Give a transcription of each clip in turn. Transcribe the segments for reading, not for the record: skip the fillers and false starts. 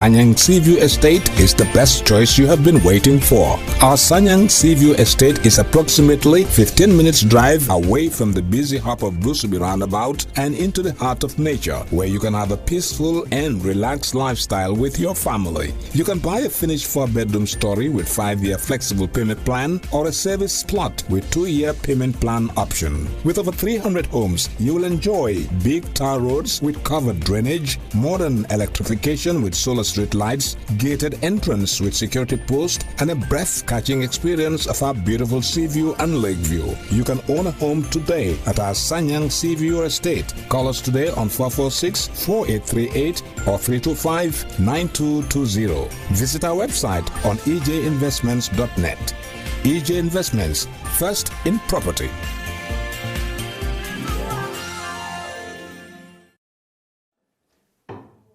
Sanyang Seaview Estate is the best choice you have been waiting for. Our Sanyang Seaview Estate is approximately 15 minutes drive away from the busy hub of Brusubi roundabout and into the heart of nature, where you can have a peaceful and relaxed lifestyle with your family. You can buy a finished 4-bedroom story with 5-year flexible payment plan or a service plot with 2-year payment plan option. With over 300 homes, you will enjoy big tar roads with covered drainage, modern electrification with solar street lights, gated entrance with security post, and a breath-catching experience of our beautiful sea view and lake view. You can own a home today at our Sanyang Seaview Estate. Call us today on 446-4838 or 325-9220. Visit our website on ejinvestments.net. EJ Investments, first in property.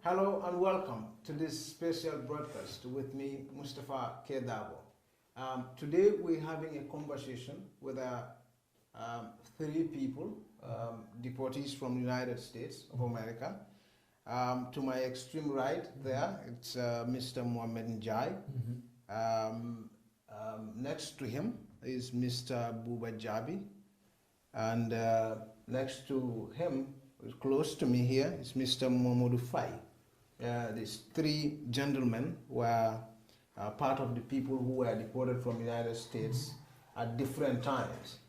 Hello and welcome to this special broadcast with me, Mustafa Kedabo. Today we're having a conversation with 3 people, deportees from the United States of America. To my extreme right there, it's Mr. Mohamed Njai. Next to him is Mr. Buba Jabi. And next to him, close to me here, is Mr. Momodu Fai. These 3 gentlemen were part of the people who were deported from the United States at different times.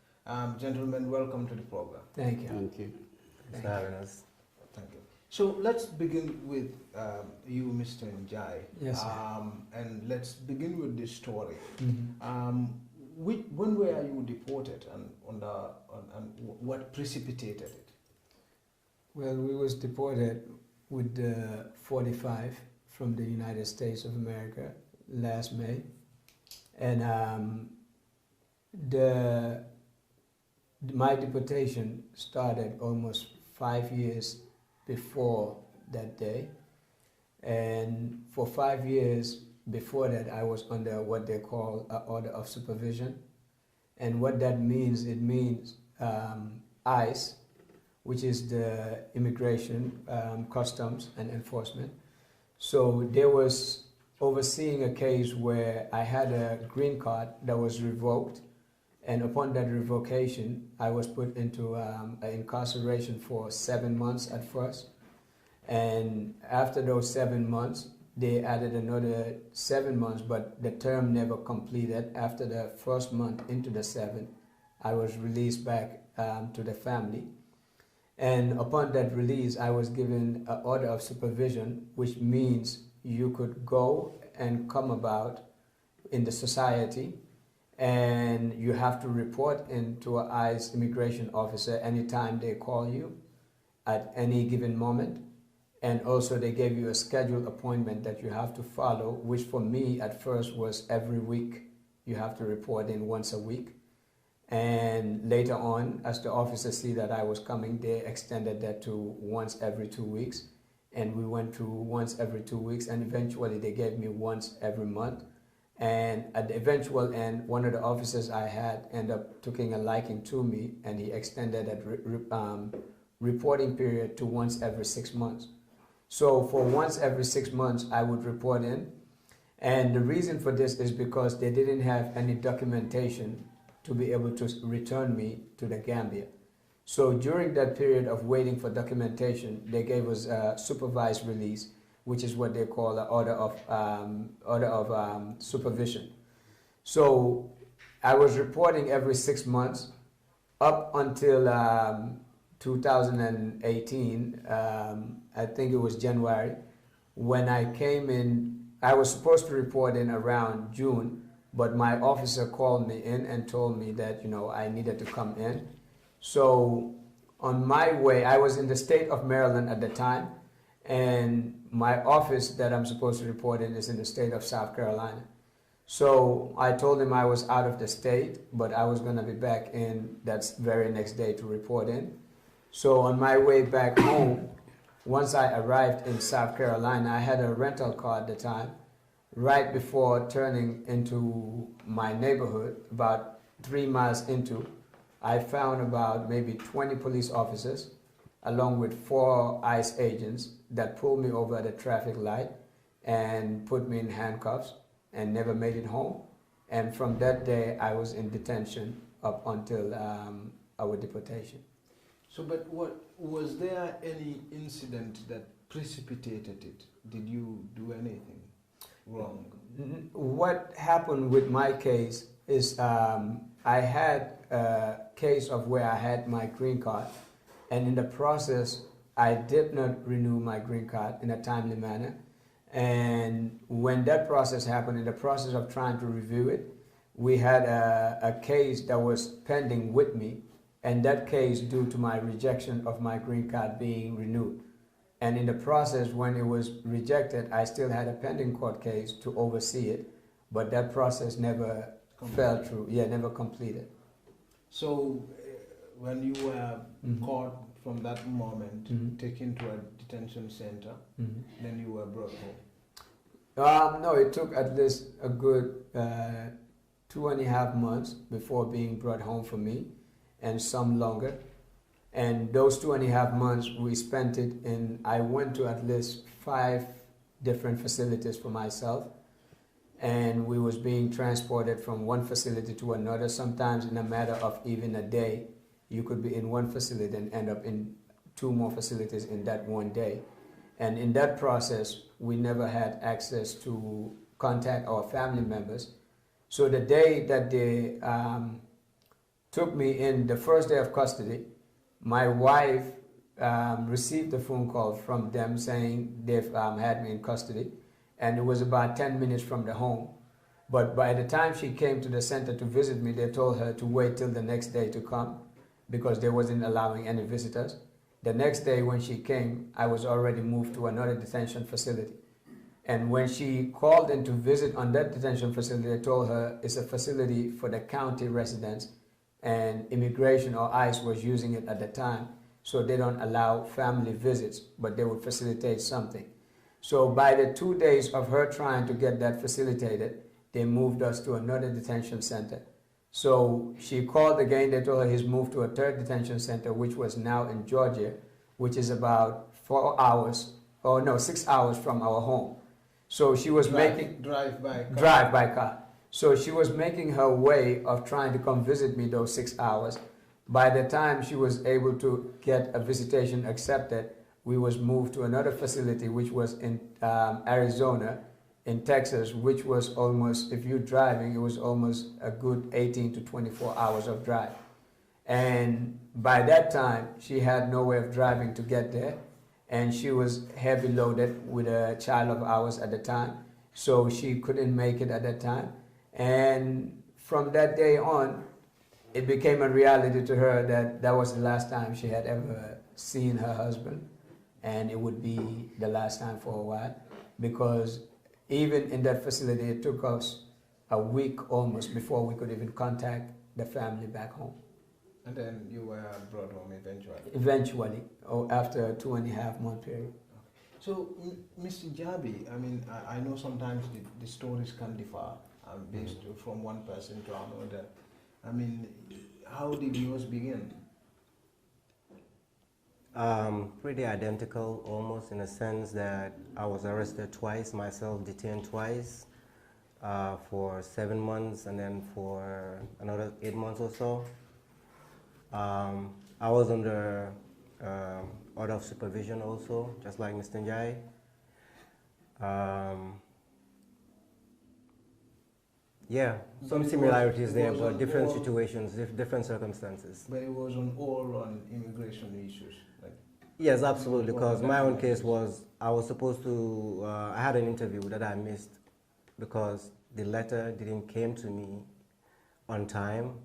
Gentlemen, welcome to the program. Thank you. Thank you for having us. Thank you. So let's begin with you, Mr. Njai. Yes, sir. And let's begin with this story. Mm-hmm. When were you deported, and what precipitated it? Well, we was deported with the 45 from the United States of America last May, and my deportation started almost 5 years before that day, and for 5 years before that I was under what they call an order of supervision. And what that means, it means ICE, which is the Immigration, Customs and Enforcement. So there was overseeing a case where I had a green card that was revoked, and upon that revocation I was put into incarceration for 7 months at first, and after those 7 months they added another 7 months, but the term never completed. After the first month into the 7th, I was released back to the family. And upon that release, I was given an order of supervision, which means you could go and come about in the society, and you have to report into an ICE immigration officer anytime they call you at any given moment. And also they gave you a scheduled appointment that you have to follow, which for me at first was every week. You have to report in once a week. And later on, as the officers see that I was coming, they extended that to once every 2 weeks. And we went to once every 2 weeks, and eventually they gave me once every month. And at the eventual end, one of the officers I had ended up taking a liking to me, and he extended that reporting period to once every 6 months. So for once every 6 months, I would report in. And the reason for this is because they didn't have any documentation to be able to return me to the Gambia. So during that period of waiting for documentation, they gave us a supervised release, which is what they call an order of supervision. So I was reporting every 6 months up until 2018, I think it was January, when I came in. I was supposed to report in around June, but my officer called me in and told me that, you know, I needed to come in. So on my way, I was in the state of Maryland at the time, and my office that I'm supposed to report in is in the state of South Carolina. So I told him I was out of the state, but I was going to be back in that very next day to report in. So on my way back home, once I arrived in South Carolina, I had a rental car at the time. Right before turning into my neighborhood, about 3 miles into, I found about maybe 20 police officers along with 4 ICE agents that pulled me over at a traffic light and put me in handcuffs and never made it home. And from that day, I was in detention up until our deportation. So, but was there any incident that precipitated it? Did you do anything wrong? What happened with my case is I had a case of where I had my green card, and in the process, I did not renew my green card in a timely manner. And when that process happened, in the process of trying to review it, we had a case that was pending with me, and that case due to my rejection of my green card being renewed. And in the process, when it was rejected, I still had a pending court case to oversee it, but that process never fell through. Yeah, never completed. So, when you were caught from that moment, taken to a detention center, then you were brought home? No, it took at least a good 2.5 months before being brought home for me, and some longer. And those 2.5 months, we spent it in, I went to at least 5 different facilities for myself. And we was being transported from one facility to another, sometimes in a matter of even a day. You could be in one facility and end up in 2 more facilities in that one day. And in that process, we never had access to contact our family members. So the day that they took me in, the first day of custody, my wife received a phone call from them saying they've had me in custody, and it was about 10 minutes from the home. But by the time she came to the center to visit me, they told her to wait till the next day to come because they wasn't allowing any visitors. The next day when she came, I was already moved to another detention facility. And when she called in to visit on that detention facility, they told her it's a facility for the county residents, and immigration or ICE was using it at the time, so they don't allow family visits, but they would facilitate something. So by the 2 days of her trying to get that facilitated, they moved us to another detention center. So she called again, they told her he's moved to a 3rd detention center, which was now in Georgia, which is about 4 hours, or no, 6 hours from our home. So she was drive by car. So she was making her way of trying to come visit me those 6 hours. By the time she was able to get a visitation accepted, we was moved to another facility, which was in Arizona, in Texas, which was almost, if you're driving, it was almost a good 18 to 24 hours of drive. And by that time, she had no way of driving to get there, and she was heavy loaded with a child of ours at the time, so she couldn't make it at that time. And from that day on, it became a reality to her that that was the last time she had ever seen her husband, and it would be the last time for a while, because even in that facility, it took us a week almost before we could even contact the family back home. And then you were brought home eventually? Eventually, after a 2.5 month period. So, Mr. Jabi, I mean, I know sometimes the stories can differ based from one person to another. I mean, how did yours begin? Pretty identical, almost, in a sense that I was arrested twice, myself detained twice for 7 months, and then for another 8 months or so. I was under order of supervision also, just like Mr. Njai. Yeah, some similarities there, but different situations, different circumstances. But it was on immigration issues? Yes, absolutely, because my own case was, I was supposed to, I had an interview that I missed because the letter didn't came to me on time.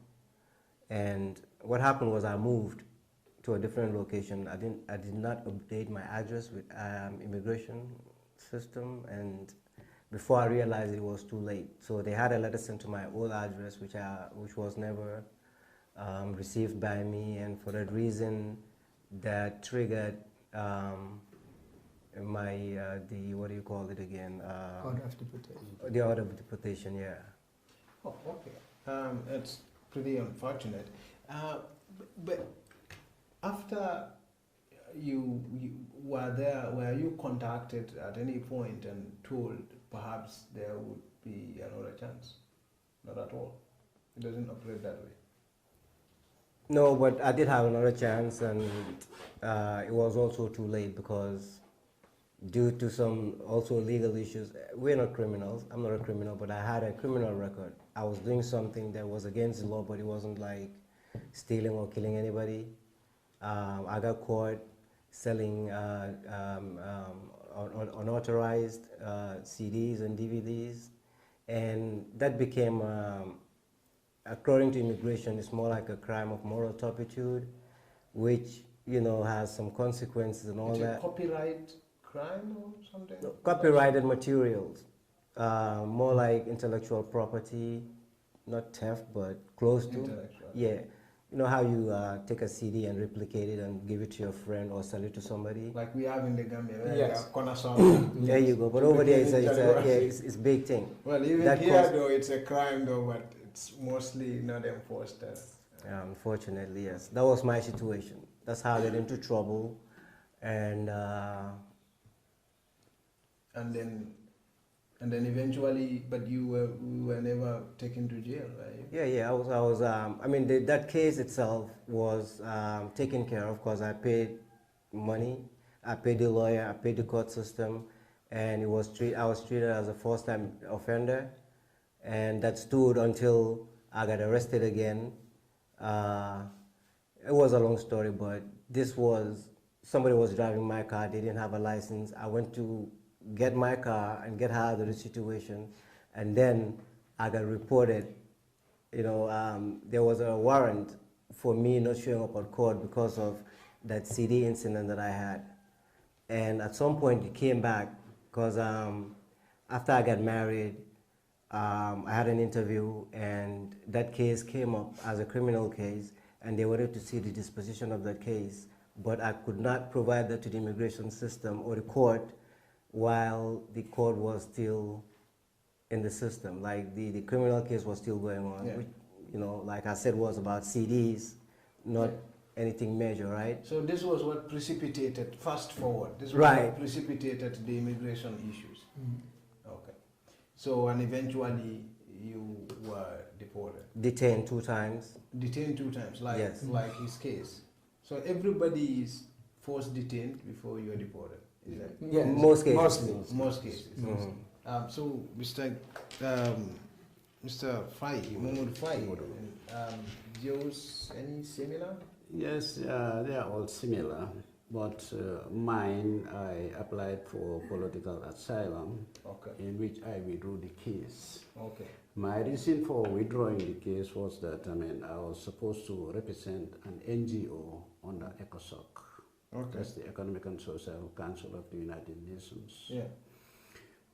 And what happened was I moved to a different location. I did not update my address with immigration system, and before I realized it was too late. So they had a letter sent to my old address, which was never received by me, and for that reason, that triggered my what do you call it again? Order of deportation. The order of deportation, yeah. Oh, okay. It's pretty unfortunate. But after were you contacted at any point and told perhaps there would be another chance? Not at all. It doesn't operate that way. No, but I did have another chance, and it was also too late because due to some also legal issues, we're not criminals. I'm not a criminal, but I had a criminal record. I was doing something that was against the law, but it wasn't like stealing or killing anybody. I got caught selling unauthorized CDs and DVDs, and that became, according to immigration, it's more like a crime of moral turpitude, which, you know, has some consequences and all that. It's a copyright crime or something? No, copyrighted materials, more like intellectual property, not theft, but close to. Intellectual. Yeah. You know how you take a CD and replicate it and give it to your friend or sell it to somebody? Like we have in the Gambia, Yes. There you go. But over there, it's a big thing. Well, even that here though, it's a crime though, but it's mostly not enforced. Unfortunately, yes. That was my situation. That's how I got into trouble, and then eventually, but you were never taken to jail, right? yeah. I was. I mean, that case itself was taken care of because I paid money, I paid the lawyer, I paid the court system, and I was treated as a first-time offender, and that stood until I got arrested again. It was a long story, but somebody was driving my car. They didn't have a license. I went to get my car and get out of the situation, and then I got reported. You know, there was a warrant for me not showing up at court because of that CD incident that I had. And at some point it came back because after I got married, I had an interview, and that case came up as a criminal case, and they wanted to see the disposition of that case, but I could not provide that to the immigration system or the court while the court was still in the system. Like the criminal case was still going on, yeah. Which, you know, like I said, was about CDs, not anything major, right? So this was what precipitated, fast forward, this was Right. what precipitated the immigration issues. Okay. So, and eventually you were deported. Detained 2 times. Detained 2 times, like, Yes. like his case. So everybody is forced detained before you are deported. Is that? Yes. Most cases. Mostly. Most cases. So, Mr. Fai, Mahmoud Fai, yours any similar? Yes, they are all similar, but mine, I applied for political asylum, Okay. in which I withdrew the case. Okay. My reason for withdrawing the case was that, I was supposed to represent an NGO under ECOSOC. Okay. That's the Economic and Social Council of the United Nations. Yeah.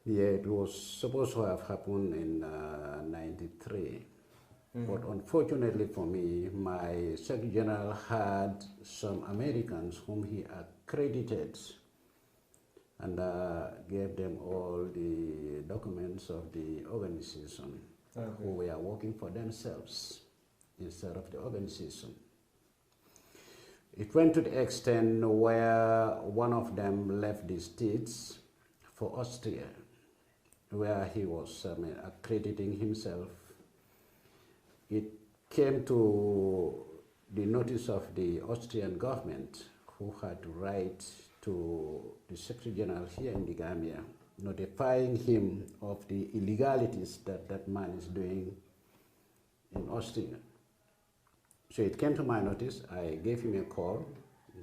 Yeah, it was supposed to have happened in '93. But unfortunately for me, my Secretary General had some Americans whom he accredited and gave them all the documents of the organization who were working for themselves instead of the organization. It went to the extent where one of them left the States for Austria, where he was accrediting himself. It came to the notice of the Austrian government, who had to write to the Secretary General here in the Gambia, notifying him of the illegalities that that man is doing in Austria. So it came to my notice. I gave him a call.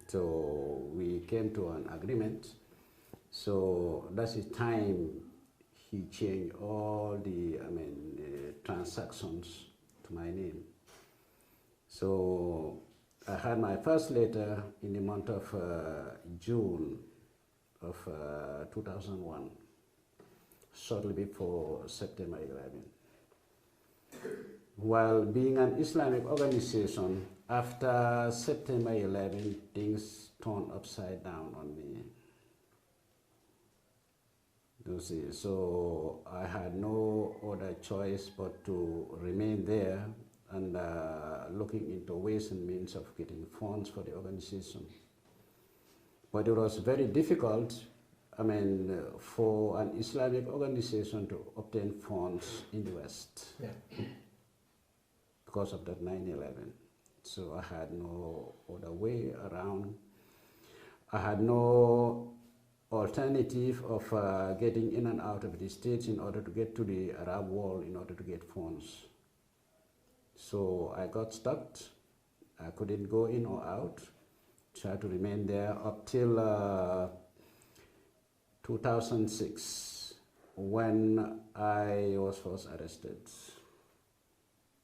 So we came to an agreement. So that's the time he changed all the transactions to my name. So I had my first letter in the month of June of 2001, shortly before September 11. While being an Islamic organization, after September 11, things turned upside down on me. You see, so I had no other choice but to remain there and looking into ways and means of getting funds for the organization. But it was very difficult, I mean, for an Islamic organization to obtain funds in the West. Yeah. Because of that 9/11. So I had no other way around. I had no alternative of getting in and out of the States in order to get to the Arab world in order to get funds. So I got stuck. I couldn't go in or out. Tried to remain there up till 2006 when I was first arrested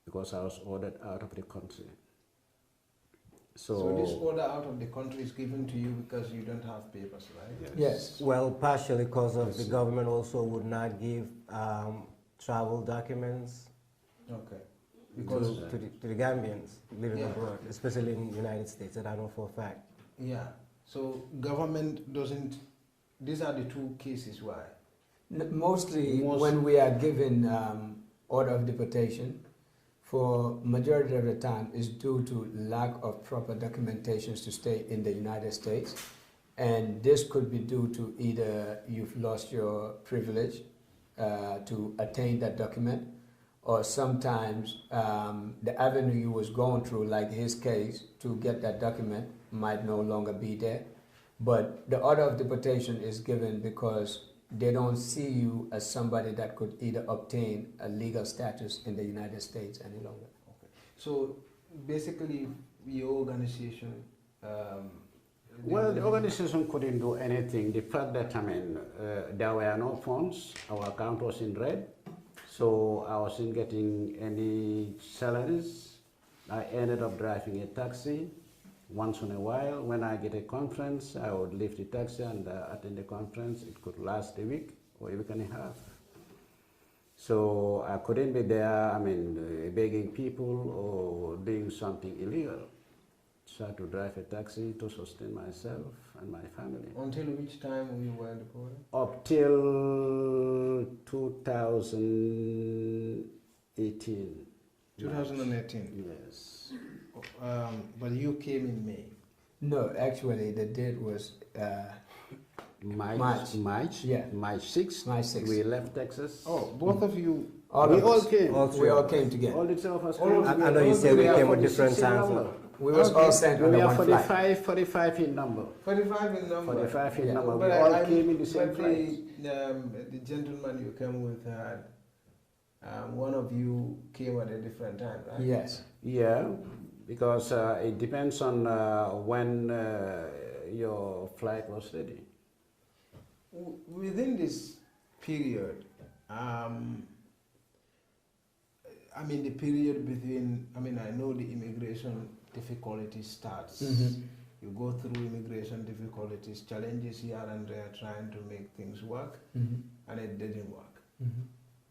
because I was ordered out of the country. So this order out of the country is given to you because you don't have papers, right? Yes. Well, partially because of the government also would not give travel documents Okay. Because to the Gambians living Yeah. abroad, especially in the United States, that I know for a fact. yeah, so government doesn't. These are the two cases why. Mostly Most- when we are given order of deportation, for majority of the time is due to lack of proper documentations to stay in the United States. And this could be due to either you've lost your privilege to attain that document, or sometimes the avenue you was going through, like his case, to get that document might no longer be there. But the order of deportation is given because they don't see you as somebody that could either obtain a legal status in the United States any longer. Okay. So basically, your organization. Well, the organization couldn't do anything. The fact that, I mean, there were no funds, our account was in red, so I wasn't getting any salaries. I ended up driving a taxi once in a while. When I get a conference, I would leave the taxi and attend the conference. It could last a week or a week and a half. So I couldn't be there, I mean, begging people or doing something illegal. So I had to drive a taxi to sustain myself and my family. Until which time you were deported? Up till 2018. 2018. Yes. But you came in May. No, actually the date was March. Yeah. March 6th. March 6th. We left Texas. Oh, both of you. We all came. We all came together. All the three of us All came. of you- I know you said we came with different 46 in times. number. We was all sent on We the are one flight. 45 in number. 45 in number. 45 in Yeah. number. But We all came in the same but flight. the gentleman you came with had one of you came at a different time, right? Yes. Yeah, because it depends on when your flight was ready. Within this period, I mean the period between, I mean I know the immigration difficulty starts. Mhm. You go through immigration difficulties, challenges here and there trying to make things work, Mhm. and it didn't work. Mhm.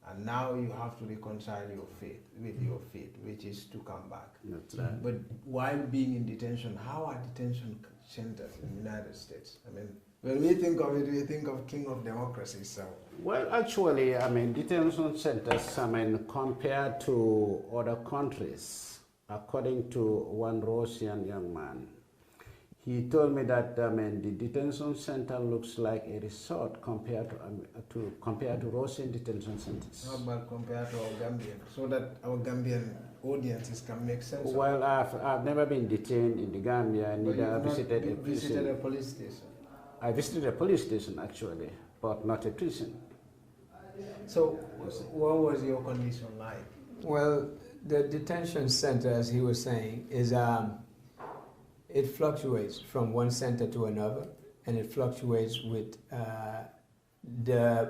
And now you have to reconcile your faith with your faith, which is to come back. That's right. But while being in detention, how are detention centers in the United States? I mean, when we think of it, we think of king of democracy. So Well, actually, I mean, detention centers, I mean, compared to other countries, according to one Russian young man, he told me that, I mean, the detention center looks like a resort compared to Russian detention centers. how about compared to our Gambian, so that our Gambian audiences can make sense? Well, I've never been detained in the Gambia, But neither you've not visited a visited a prison. police station. I visited a police station actually, but not a prison. So what was your condition like? Well, the detention center, as he was saying, is it fluctuates from one center to another, and it fluctuates with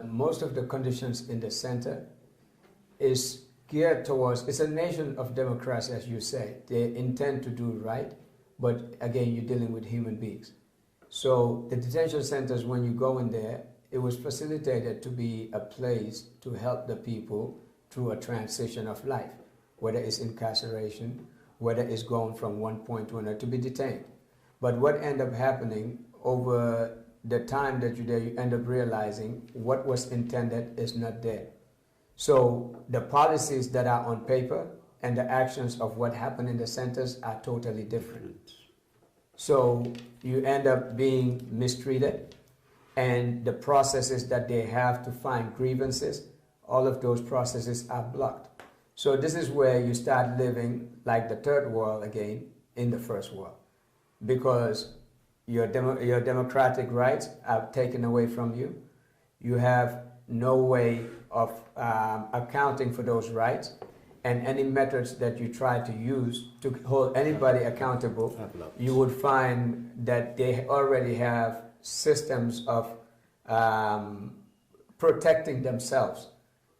most of the conditions in the center is geared towards. It's a nation of democracy, as you say. They intend to do right, but again, you're dealing with human beings. So the detention centers, when you go in there, it was facilitated to be a place to help the people through a transition of life, whether it's incarceration, whether it's going from one point to another, to be detained. But what ended up happening over the time that you're there, you end up realizing what was intended is not there. So the policies that are on paper and the actions of what happened in the centers are totally different. So you end up being mistreated, and the processes that they have to find grievances, all of those processes are blocked. So this is where you start living like the third world again in the first world, because your democratic rights are taken away from you. You have no way of accounting for those rights, and any methods that you try to use to hold anybody accountable, you would find that they already have systems of protecting themselves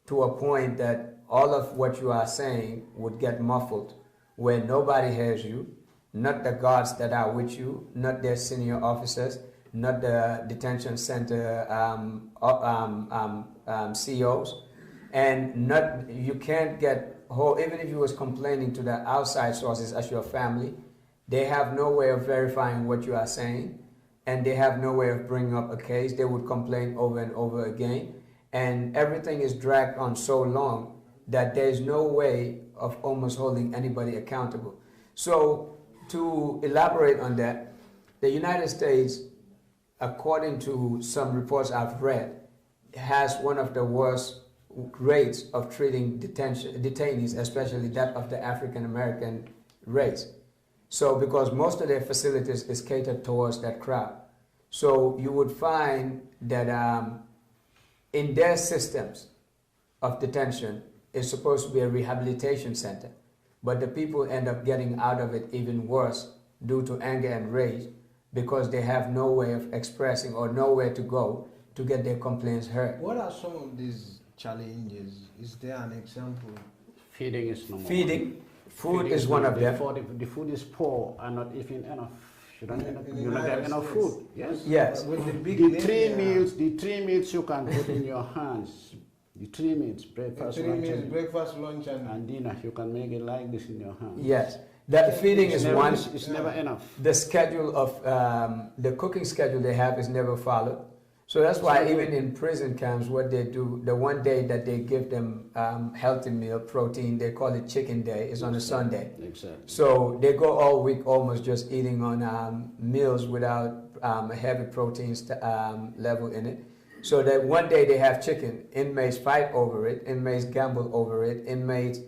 to a point that all of what you are saying would get muffled, where nobody hears you, not the guards that are with you, not their senior officers, not the detention center CEOs, and not, you can't get whole, even if you was complaining to the outside sources as your family, they have no way of verifying what you are saying, and they have no way of bringing up a case. They would complain over and over again, and everything is dragged on so long that there is no way of almost holding anybody accountable. So to elaborate on that, the United States, according to some reports I've read, has one of the worst rates of treating detainees, especially that of the African American race. So because most of their facilities is catered towards that crowd. So you would find that in their systems of detention, it's supposed to be a rehabilitation center, but the people end up getting out of it even worse due to anger and rage, because they have no way of expressing or nowhere to go to get their complaints heard. What are some of these challenges? Is there an example? Feeding is number Feeding, food Feeding is one of them. The food is poor and not even enough. You don't In have enough food. Yes. Yes. With the big The name, three meals you can put in your hands. The 3 meals, breakfast, lunch, breakfast, lunch, and dinner. You can make it like this in your hands. Yes. That feeding is one. It's never enough. The schedule of the cooking schedule they have is never followed. So that's why even in prison camps, what they do, the one day that they give them healthy meal, protein, they call it chicken day, is on a Sunday. Exactly. So they go all week almost just eating on meals without a heavy protein level in it. So that one day they have chicken, inmates fight over it, inmates gamble over it, inmates,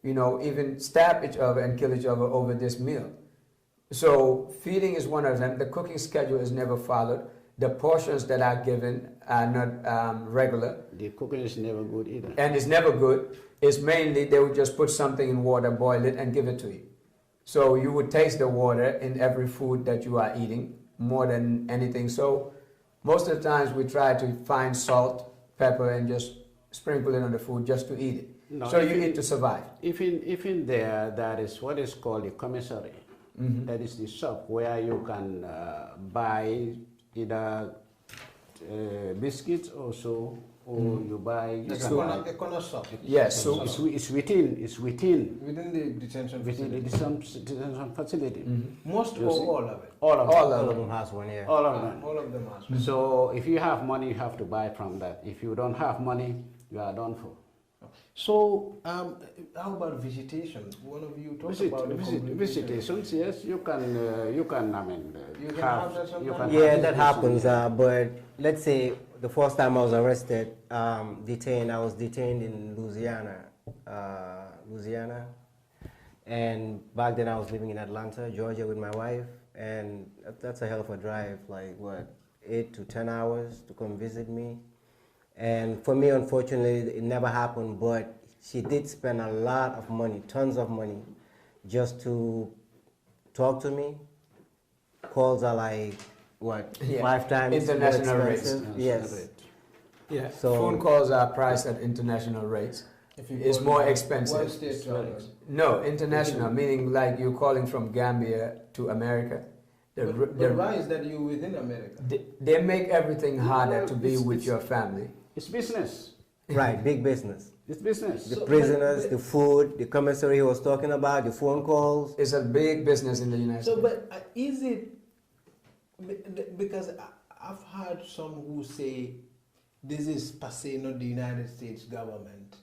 even stab each other and kill each other over this meal. So feeding is one of them. The cooking schedule is never followed. The portions that are given are not regular. The cooking is never good either. And it's never good. It's mainly they would just put something in water, boil it, and give it to you. So you would taste the water in every food that you are eating more than anything. So most of the times we try to find salt, pepper, and just sprinkle it on the food just to eat it. No, so you eat to survive. Even there, that is what is called the commissary. Mm-hmm. That is the shop where you can buy either biscuits or so, or you buy. A corner shop. Yes, so it's within Within the detention facility. detention facility. Mm-hmm. Most or all of it? All All of them has one, yeah. All of them. All of them has one. So if you have money, you have to buy from that. If you don't have money, you are done for. So, how about visitation? One of you talked about visitations. Yes, you can. I mean, You can have that sometimes? Yeah, that happens. But let's say the first time I was arrested, detained, I was detained in Louisiana, and back then I was living in Atlanta, Georgia, with my wife, and that's a hell of a drive. Like what, 8 to 10 hours to come visit me. And for me, unfortunately, it never happened, but she did spend a lot of money, tons of money, just to talk to me. Calls are like, what, 5 times international more rates. expensive? Yes. Yeah. So phone calls are priced at international rates. It's more expensive. One state to others. No, international, meaning like you're calling from Gambia to America. But why is that you within America? They make everything harder to be with your family. It's business. Right, big business. It's business. The prisoners, the food, the commissary he was talking about, the phone calls. It's a big business in the United States. So, but is it, because I've heard some who say this is per se not the United States government,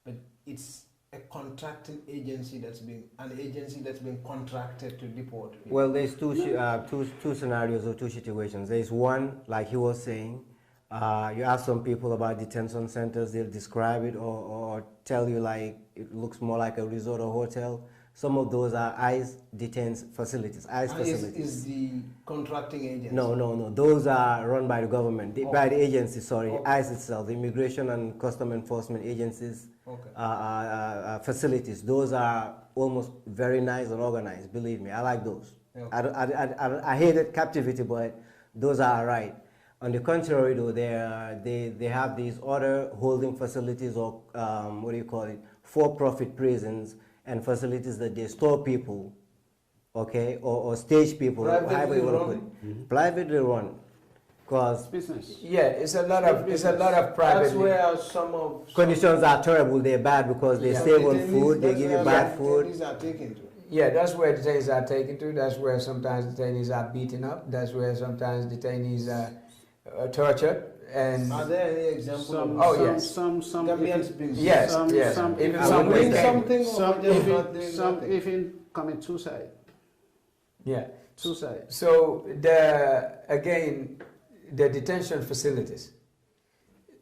but it's a contracting agency that's been contracted to deport people? Well, there's two scenarios or two situations. There's one, like he was saying, you ask some people about detention centers, they'll describe it or tell you like it looks more like a resort or hotel. Some of those are ICE detained facilities. ICE facilities. Is the contracting agency? No. Those are run by the government, by the agency, sorry. Okay. ICE itself, the Immigration and Custom Enforcement Agencies facilities. Those are almost very nice and organized, believe me. I like those. Okay. I hated captivity, but those are all right. On the contrary, though, they have these other holding facilities or what do you call it, for-profit prisons and facilities that they store people, okay, or stage people, however you want to put it. Privately run, because business. Yeah, it's a lot of private. That's where some conditions are terrible. They're bad because they save on food, they give you bad food. Detainees are taken to. Yeah, that's where detainees are taken to. That's where sometimes detainees are beaten up. That's where sometimes detainees are tortured. And are there any examples? Some Gambians being yes, some even some doing some something, some even commit suicide. Yeah, suicide. So again, the detention facilities,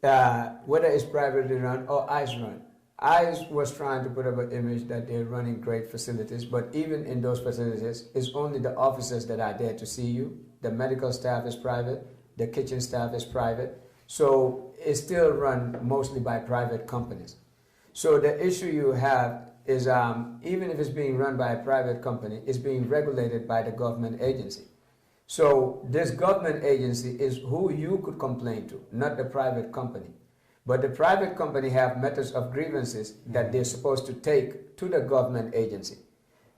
whether it's privately run or ICE run. ICE was trying to put up an image that they're running great facilities, but even in those facilities, it's only the officers that are there to see you. The medical staff is private. The kitchen staff is private. So it's still run mostly by private companies. So the issue you have is even if it's being run by a private company, it's being regulated by the government agency. So this government agency is who you could complain to, not the private company. But the private company have methods of grievances that they're supposed to take to the government agency.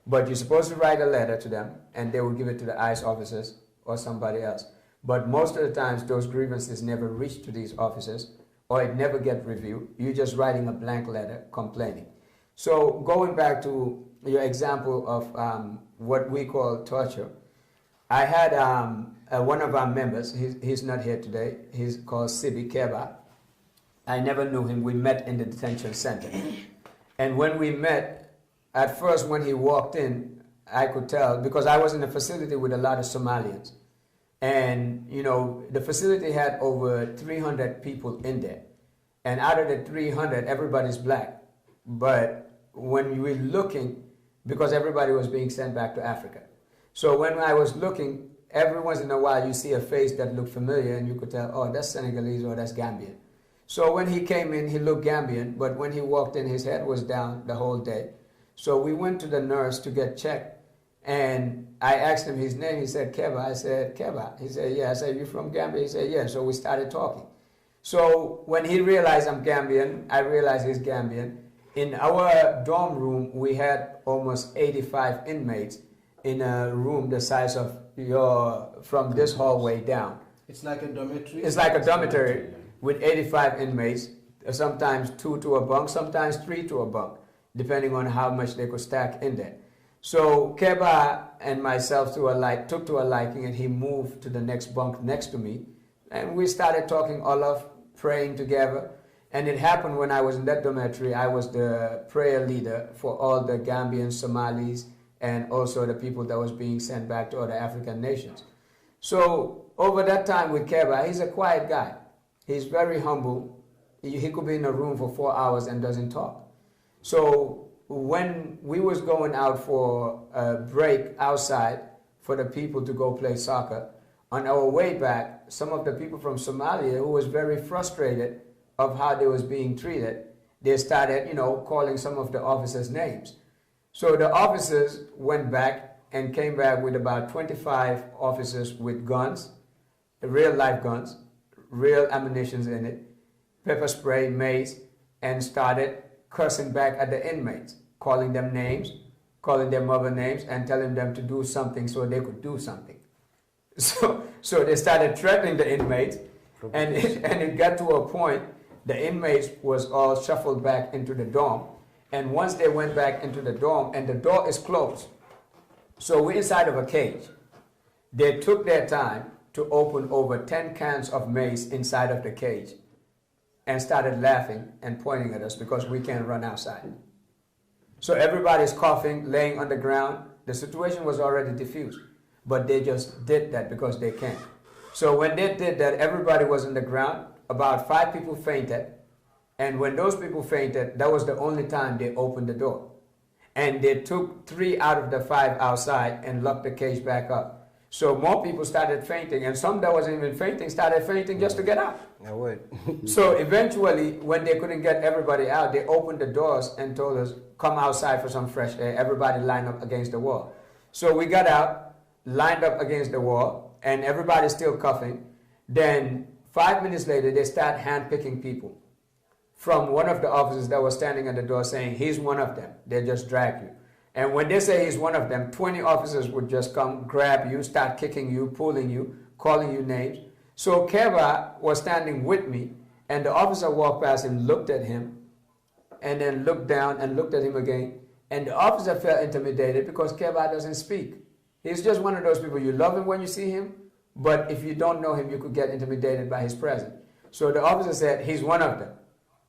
But you're supposed to write a letter to them, and they will give it to the ICE officers or somebody else. But most of the times, those grievances never reach to these officers, or it never gets reviewed. You're just writing a blank letter complaining. So going back to your example of what we call torture, I had one of our members, he's not here today, he's called Sibi Keba. I never knew him. We met in the detention center. And when we met, at first when he walked in, I could tell, because I was in a facility with a lot of Somalians. And, you know, the facility had over 300 people in there. And out of the 300, everybody's black. But when you were looking, because everybody was being sent back to Africa. So when I was looking, every once in a while you see a face that looked familiar and you could tell, oh, that's Senegalese or that's Gambian. So when he came in, he looked Gambian, but when he walked in, his head was down the whole day. So we went to the nurse to get checked, and I asked him his name. He said, Keba. I said, Keba. He said, yeah. I said, you from Gambia? He said, yeah. So we started talking. So when he realized I'm Gambian, I realized he's Gambian. In our dorm room, we had almost 85 inmates in a room the size of from this hallway down. It's like a dormitory? It's like a dormitory. With 85 inmates, sometimes 2 to a bunk, sometimes 3 to a bunk, depending on how much they could stack in there. So Keba and myself took to a liking, and he moved to the next bunk next to me. And we started talking all of praying together. And it happened when I was in that dormitory, I was the prayer leader for all the Gambian Somalis and also the people that was being sent back to other African nations. So over that time with Keba, he's a quiet guy. He's very humble. He could be in a room for 4 hours and doesn't talk. So when we was going out for a break outside for the people to go play soccer, on our way back, some of the people from Somalia who was very frustrated of how they was being treated, they started, calling some of the officers' names. So the officers went back and came back with about 25 officers with guns, real life guns, real ammunitions in it, pepper spray, mace, and started cursing back at the inmates, calling them names, calling their mother names, and telling them to do something so they could do something. So they started threatening the inmates, and it got to a point, the inmates was all shuffled back into the dorm, and once they went back into the dorm, and the door is closed, so we're inside of a cage, they took their time to open over 10 cans of mace inside of the cage and started laughing and pointing at us because we can't run outside. So everybody's coughing, laying on the ground. The situation was already diffused, but they just did that because they can. So when they did that, everybody was on the ground. About 5 people fainted. And when those people fainted, that was the only time they opened the door. And they took 3 out of the 5 outside and locked the cage back up. So more people started fainting, and some that wasn't even fainting started fainting just to get out. I would. So eventually, when they couldn't get everybody out, they opened the doors and told us, come outside for some fresh air. Everybody lined up against the wall. So we got out, lined up against the wall, and everybody's still coughing. Then 5 minutes later, they start handpicking people from one of the officers that was standing at the door saying, he's one of them. They just drag you. And when they say he's one of them, 20 officers would just come, grab you, start kicking you, pulling you, calling you names. So Keba was standing with me, and the officer walked past and looked at him, and then looked down and looked at him again. And the officer felt intimidated because Keba doesn't speak. He's just one of those people, you love him when you see him, but if you don't know him, you could get intimidated by his presence. So the officer said, he's one of them.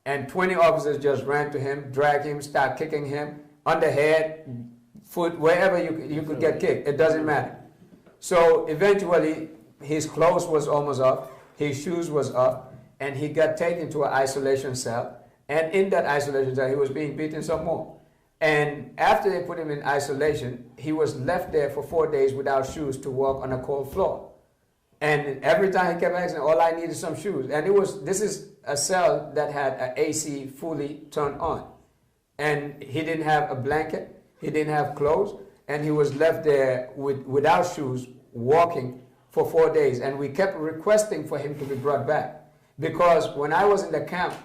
And 20 officers just ran to him, dragged him, started kicking him on the head, foot, wherever you could get kicked. It doesn't matter. So eventually, his clothes was almost off, his shoes was off, and he got taken to an isolation cell. And in that isolation cell, he was being beaten some more. And after they put him in isolation, he was left there for 4 days without shoes to walk on a cold floor. And every time he kept asking, all I need is some shoes. And this is a cell that had an AC fully turned on. And he didn't have a blanket, he didn't have clothes, and he was left there without shoes, walking for 4 days. And we kept requesting for him to be brought back. Because when I was in the camp,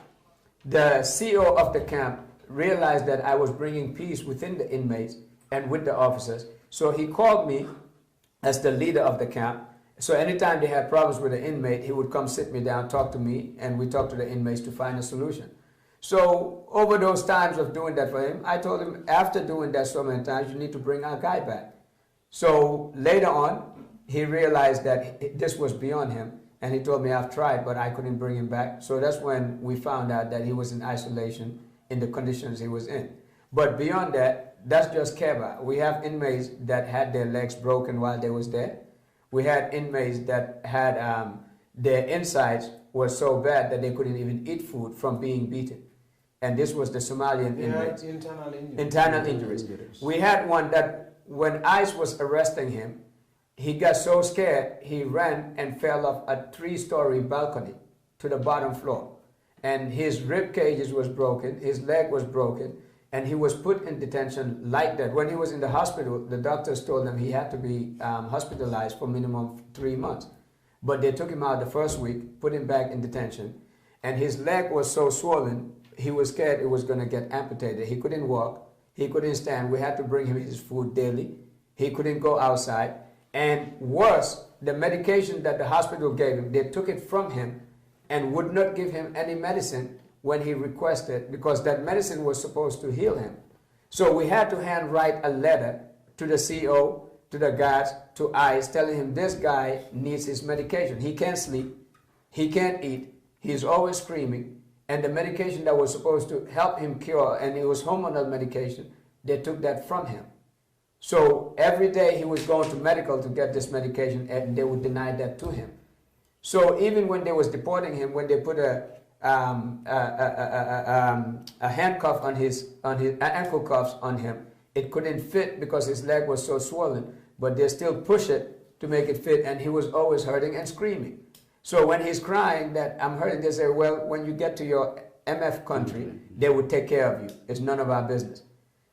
the CEO of the camp realized that I was bringing peace within the inmates and with the officers. So he called me as the leader of the camp. So anytime they had problems with an inmate, he would come sit me down, talk to me, and we talked to the inmates to find a solution. So over those times of doing that for him, I told him, after doing that so many times, you need to bring our guy back. So later on, he realized that this was beyond him, and he told me, I've tried, but I couldn't bring him back. So that's when we found out that he was in isolation in the conditions he was in. But beyond that, that's just Keba. We have inmates that had their legs broken while they was there. We had inmates that had their insides were so bad that they couldn't even eat food from being beaten. And this was the Somalian inmates. Internal injuries. Internal injuries. We had one that when ICE was arresting him, he got so scared, he ran and fell off a 3-story balcony to the bottom floor. And his rib cages was broken, his leg was broken, and he was put in detention like that. When he was in the hospital, the doctors told him he had to be hospitalized for minimum 3 months. But they took him out the first week, put him back in detention, and his leg was so swollen, he was scared it was going to get amputated. He couldn't walk, he couldn't stand. We had to bring him his food daily. He couldn't go outside. And worse, the medication that the hospital gave him, they took it from him and would not give him any medicine when he requested, because that medicine was supposed to heal him. So we had to handwrite a letter to the CEO, to the guards, to ICE, telling him this guy needs his medication. He can't sleep, he can't eat, he's always screaming, and the medication that was supposed to help him cure, and it was hormonal medication, they took that from him. So every day he was going to medical to get this medication, and they would deny that to him. So even when they was deporting him, when they put a handcuff on his ankle cuffs on him, it couldn't fit because his leg was so swollen, but they still push it to make it fit, and he was always hurting and screaming. So when he's crying that I'm hurting, they say, well, when you get to your MF country, they would take care of you. It's none of our business.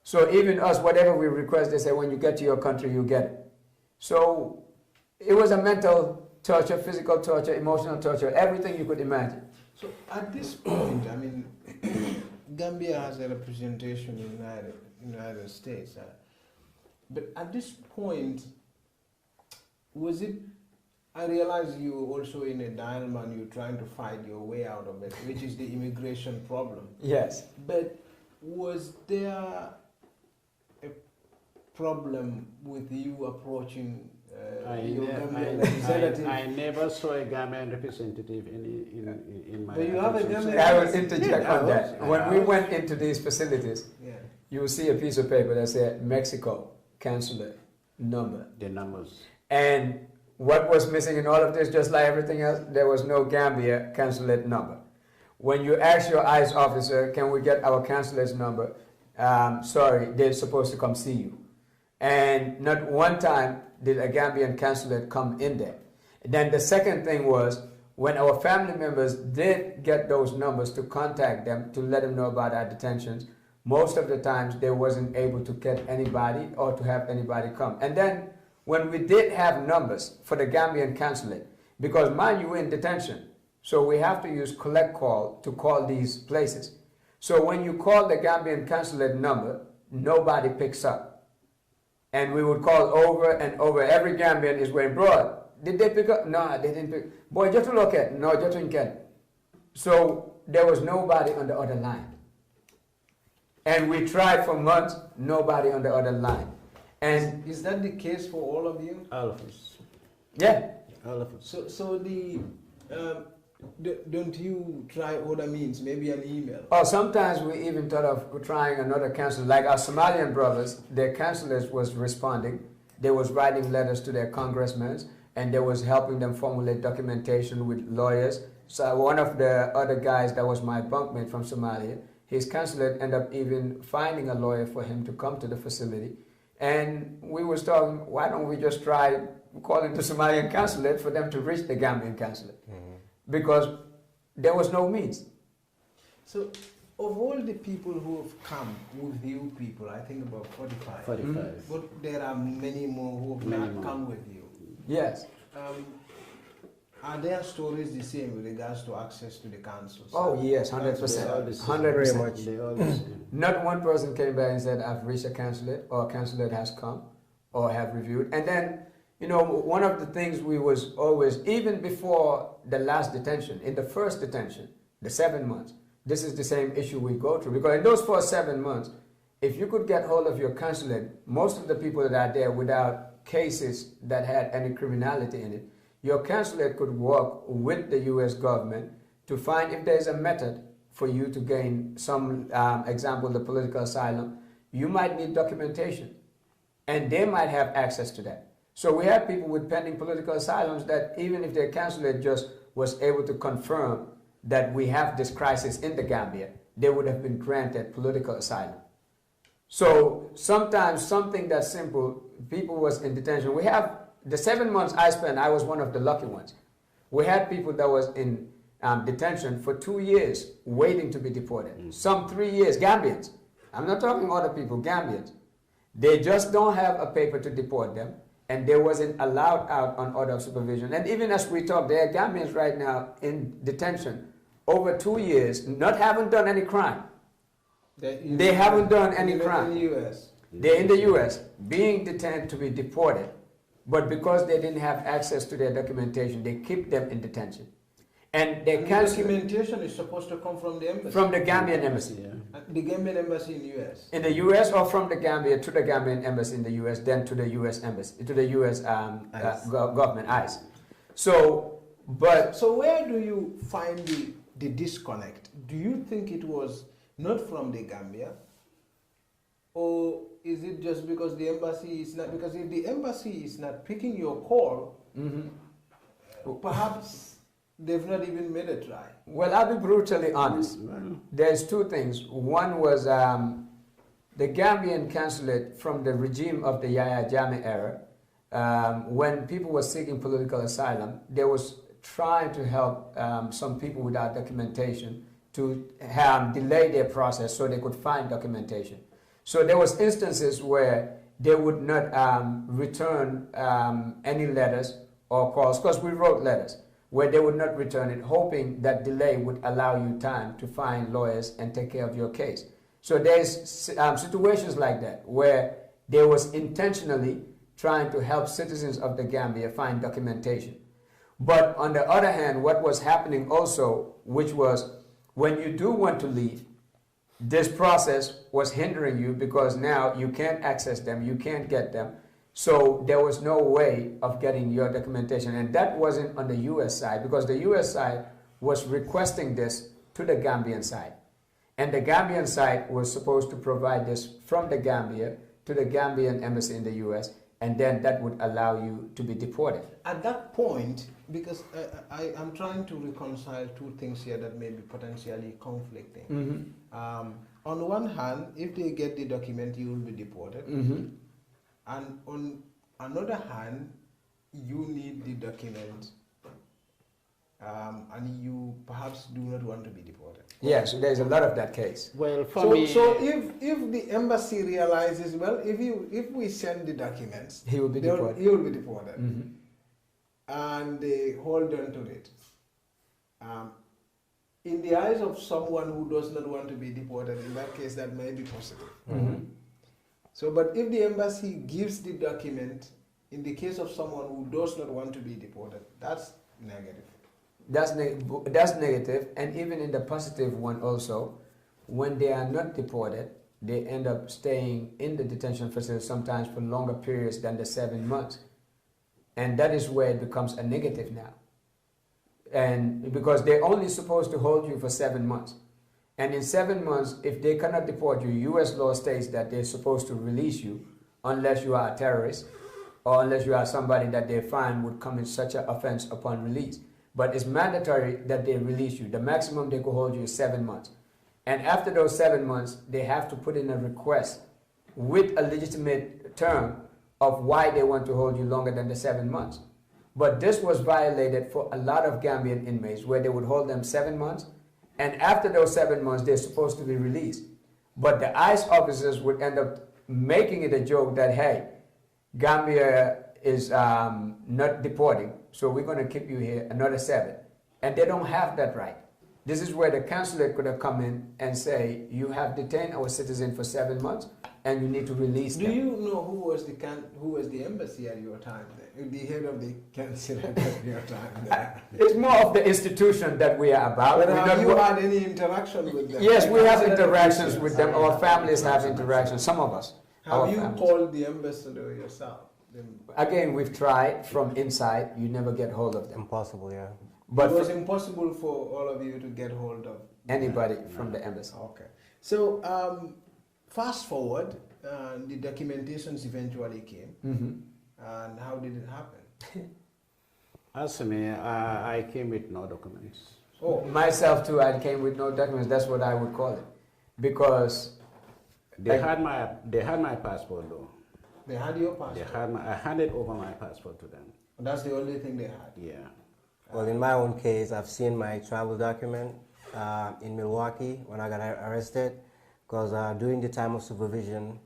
So even us, whatever we request, they say, when you get to your country, you get it. So it was a mental torture, physical torture, emotional torture, everything you could imagine. So at this point, I mean, Gambia has a representation in the United States. But at this point, was it, I realize you also in a dilemma and you're trying to fight your way out of it, which is the immigration problem. Yes. But was there a problem with you approaching your Gambian representative? I never saw a Gambian representative in my. But you have a Gambian. I will interject on that. When we went into these facilities, you will see a piece of paper that said Mexico consulate number. The numbers. And what was missing in all of this, just like everything else, there was no Gambia consulate number. When you ask your ICE officer, can we get our consulate's number? Sorry, they're supposed to come see you. And not one time did a Gambian consulate come in there. Then the second thing was, when our family members did get those numbers to contact them to let them know about our detentions, most of the times they wasn't able to get anybody or to have anybody come. And then when we did have numbers for the Gambian consulate, because mind you, we're in detention, so we have to use collect call to call these places. So when you call the Gambian consulate number, nobody picks up. And we would call over and over. Every Gambian is going, bro, did they pick up? No, they didn't pick. Boy, just look at. No, just didn't get. So there was nobody on the other line. And we tried for months, nobody on the other line. And is that the case for all of you? All of us. yeah, All of us. So don't you try other means, maybe an email? or sometimes we even thought of trying another consulate. Like our Somalian brothers, their consulates was responding. They was writing letters to their congressmen, and they was helping them formulate documentation with lawyers. So one of the other guys that was my bunkmate from Somalia, his consulate ended up even finding a lawyer for him to come to the facility. And we was talking, why don't we just try calling the Somalian consulate for them to reach the Gambian consulate? Because there was no means. So, of all the people who have come with you people, I think about 45. 45. But there are many more who have not come with you. Yes. Are their stories the same with regards to access to the councils? Oh yes, 100%. 100%. They all the same. Not one person came back and said, I've reached a consulate, or a consulate has come, or have reviewed. And then, you know, one of the things we was always, even before the last detention, in the first detention, the 7 months, this is the same issue we go through. Because in those first 7 months, if you could get hold of your consulate, most of the people that are there without cases that had any criminality in it, your consulate could work with the U.S. government to find if there's a method for you to gain some, example, the political asylum. You might need documentation, and they might have access to that. So we have people with pending political asylums that even if their consulate just was able to confirm that we have this crisis in the Gambia, they would have been granted political asylum. So sometimes something that simple, people was in detention. We have the 7 months I spent, I was one of the lucky ones. We had people that was in detention for 2 years waiting to be deported. Some 3 years, Gambians. I'm not talking other people, Gambians. They just don't have a paper to deport them, and they wasn't allowed out on order of supervision. And even as we talk, there are Gambians right now in detention over 2 years, haven't done any crime. They haven't done any crime. In the U.S. They're in the U.S. being detained to be deported, but because they didn't have access to their documentation, they keep them in detention. And their documentation is supposed to come from the embassy. From the Gambian embassy. Yeah. The Gambian embassy in the U.S. In the U.S. or from the Gambia to the Gambian embassy in the U.S., then to the U.S. embassy, to the U.S. Government, ICE. So where do you find the disconnect? Do you think it was not from the Gambia, or is it just because the embassy is not? Because if the embassy is not picking your call, perhaps they've not even made a try. Well, I'll be brutally honest. There's two things. One was the Gambian consulate from the regime of the Yahya Jammeh era. When people were seeking political asylum, they was trying to help some people without documentation to delay their process so they could find documentation. So there was instances where they would not return any letters or calls, because we wrote letters, where they would not return it, hoping that delay would allow you time to find lawyers and take care of your case. So there's situations like that where they was intentionally trying to help citizens of the Gambia find documentation. But on the other hand, what was happening also, which was when you do want to leave, this process was hindering you because now you can't access them, you can't get them. So there was no way of getting your documentation. And that wasn't on the U.S. side, because the U.S. side was requesting this to the Gambian side. And the Gambian side was supposed to provide this from the Gambia to the Gambian embassy in the US, and then that would allow you to be deported. At that point, because I'm trying to reconcile two things here that may be potentially conflicting. Mm-hmm. On one hand, if they get the document, you will be deported. Mm-hmm. And on another hand, you need the document, and you perhaps do not want to be deported. Yes, there's a lot of that case. Well, for me, So if the embassy realizes, well, if we send the documents, He will be deported. he will be deported, Mm-hmm. and they hold on to it. In the eyes of someone who does not want to be deported, in that case, that may be positive. Mm-hmm. So, but if the embassy gives the document, in the case of someone who does not want to be deported, that's negative. That's negative, and even in the positive one also, when they are not deported, they end up staying in the detention facility sometimes for longer periods than the 7 months. And that is where it becomes a negative now. And because they're only supposed to hold you for 7 months. And in 7 months, if they cannot deport you, US law states that they're supposed to release you unless you are a terrorist or unless you are somebody that they find would commit such an offense upon release. But it's mandatory that they release you. The maximum they could hold you is 7 months. And after those 7 months, they have to put in a request with a legitimate term of why they want to hold you longer than the 7 months. But this was violated for a lot of Gambian inmates where they would hold them 7 months, and after those 7 months, they're supposed to be released. But the ICE officers would end up making it a joke that, hey, Gambia is not deporting, so we're going to keep you here another 7. And they don't have that right. This is where the consulate could have come in and say, you have detained our citizen for 7 months, and you need to release them. Do you know who was the embassy at your time there? The head of the consulate at your time there? It's more of the institution that we are about. But We have don't you wo- had any interaction with them? Yes, we have Consulate interactions officials. with them. Our families have interactions, some of us. our Have you families. called the ambassador yourself? Again, we've tried from inside. You never get hold of them. Impossible, yeah. But It was for impossible for all of you to get hold of anybody from the embassy. Okay. So fast forward, the documentations eventually came. And how did it happen? as for me, I came with no documents. Oh, Myself too, I came with no documents. That's what I would call it. Because They had my passport though. they had your passport. I handed over my passport to them. That's the only thing they had. Yeah. Well, in my own case, I've seen my travel document in Milwaukee when I got arrested, because during the time of supervision,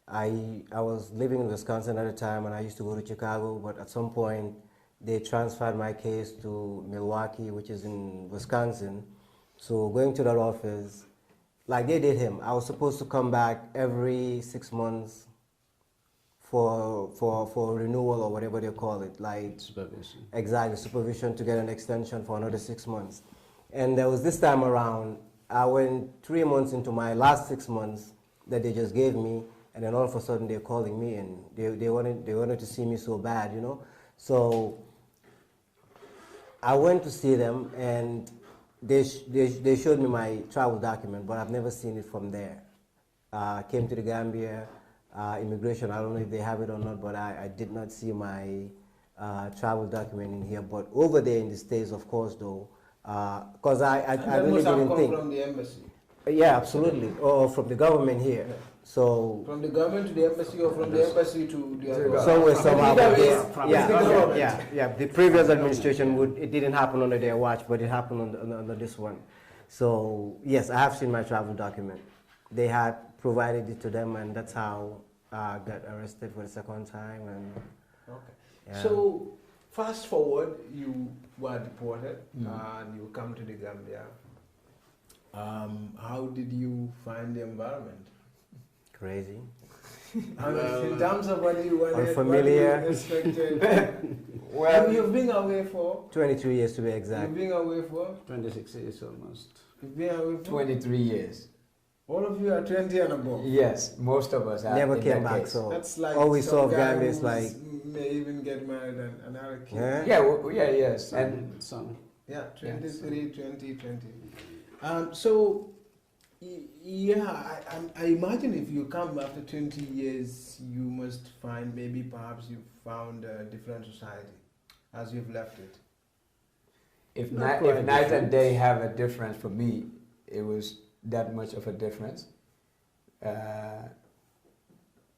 I was living in Wisconsin at the time, and I used to go to Chicago, but at some point, they transferred my case to Milwaukee, which is in Wisconsin. So going to that office, like they did him, I was supposed to come back every 6 months for renewal or whatever they call it, like Supervision. exactly supervision to get an extension for another 6 months. And there was this time around, I went 3 months into my last 6 months that they just gave me, and then all of a sudden they're calling me, and they wanted to see me so bad, you know. So I went to see them, and they showed me my travel document, but I've never seen it from there. Came to the Gambia. Immigration, I don't know if they have it or not, but I did not see my travel document in here. But over there in the States, of course, though, because I really must have didn't come think. from the embassy. Yeah, absolutely. Or from the government here. Yeah. So From the government to the embassy, or from the embassy to the other? somewhere, somehow. Either way, Yes, it's the government. yeah. The previous administration it didn't happen under their watch, but it happened under this one. So yes, I have seen my travel document. They had provided it to them, and that's how I got arrested for the second time. And Okay. yeah. So fast forward, you were deported and you come to the Gambia. How did you find the environment? Crazy. I mean, in terms of what you wanted, Unfamiliar. what you expected. Well, you've been away for? 22 years to be exact. You've been away for? 26 years almost. You've been away for? 23 years. All of you are 20 and above. Yes, most of us have. Never in came that back. case. So That's like all we some saw of guy Gambia is who's like, may even get married and another kid. yeah. Yeah, yes. And Some. Yeah, 23, 20, 20. So Yeah, I imagine if you come after 20 years, you must find maybe perhaps you found a different society as you've left it. If Not night, quite if night and different. day have a difference for me, it was that much of a difference.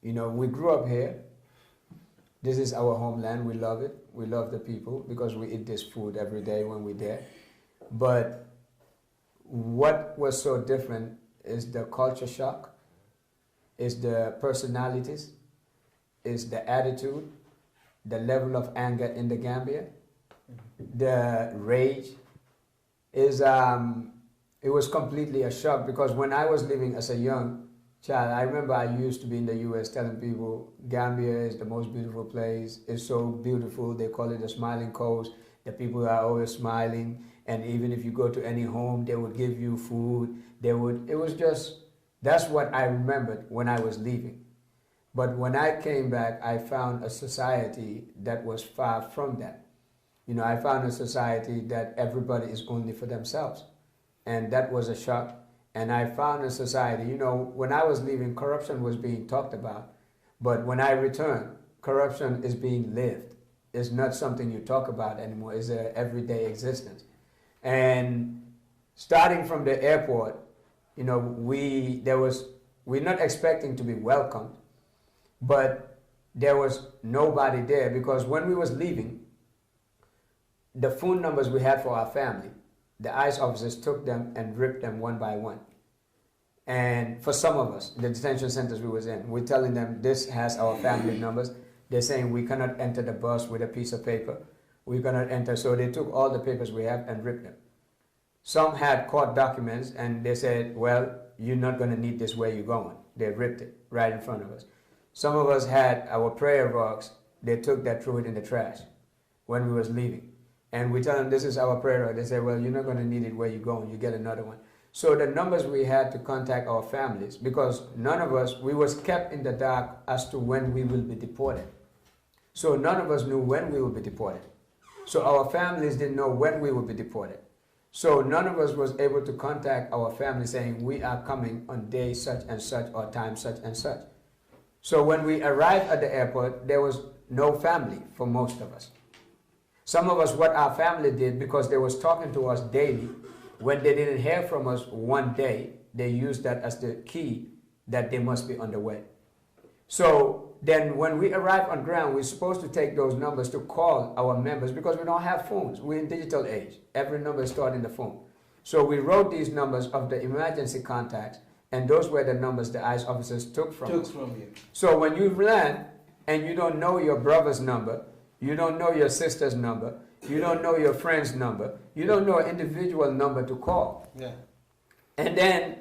You know, we grew up here. This is our homeland. We love it. We love the people because we eat this food every day when we're there. But what was so different is the culture shock, is the personalities, is the attitude, the level of anger in the Gambia, the rage. It was completely a shock because when I was living as a young child, I remember I used to be in the U.S. telling people Gambia is the most beautiful place. It's so beautiful. They call it the smiling coast. The people are always smiling. And even if you go to any home, they would give you food. It was just, that's what I remembered when I was leaving. But when I came back, I found a society that was far from that. You know, I found a society that everybody is only for themselves. And that was a shock. And I found a society, you know, when I was leaving, corruption was being talked about. But when I returned, corruption is being lived. It's not something you talk about anymore. It's an everyday existence. And starting from the airport, you know, we're not expecting to be welcomed, but there was nobody there because when we was leaving, the phone numbers we had for our family, the ICE officers took them and ripped them one by one. And for some of us, the detention centers we was in, we're telling them this has our family numbers. They're saying we cannot enter the bus with a piece of paper. We cannot enter. So they took all the papers we have and ripped them. Some had court documents and they said, well, you're not going to need this where you're going. They ripped it right in front of us. Some of us had our prayer box. They took that, threw it in the trash when we was leaving. And we tell them this is our prayer box. They said, well, you're not going to need it where you're going. You get another one. So the numbers we had to contact our families, because none of us, we was kept in the dark as to when we will be deported. So none of us knew when we would be deported. So our families didn't know when we would be deported. So none of us was able to contact our family saying we are coming on day such and such or time such and such. So when we arrived at the airport, there was no family for most of us. Some of us, what our family did, because they was talking to us daily, when they didn't hear from us one day, they used that as the key that they must be on the way. So then when we arrive on ground, we're supposed to take those numbers to call our members because we don't have phones. We're in digital age. Every number is stored in the phone. So we wrote these numbers of the emergency contacts, and those were the numbers the ICE officers took from us. So when you land and you don't know your brother's number, you don't know your sister's number, you don't know your friend's number, you don't know an individual number to call. Yeah. And then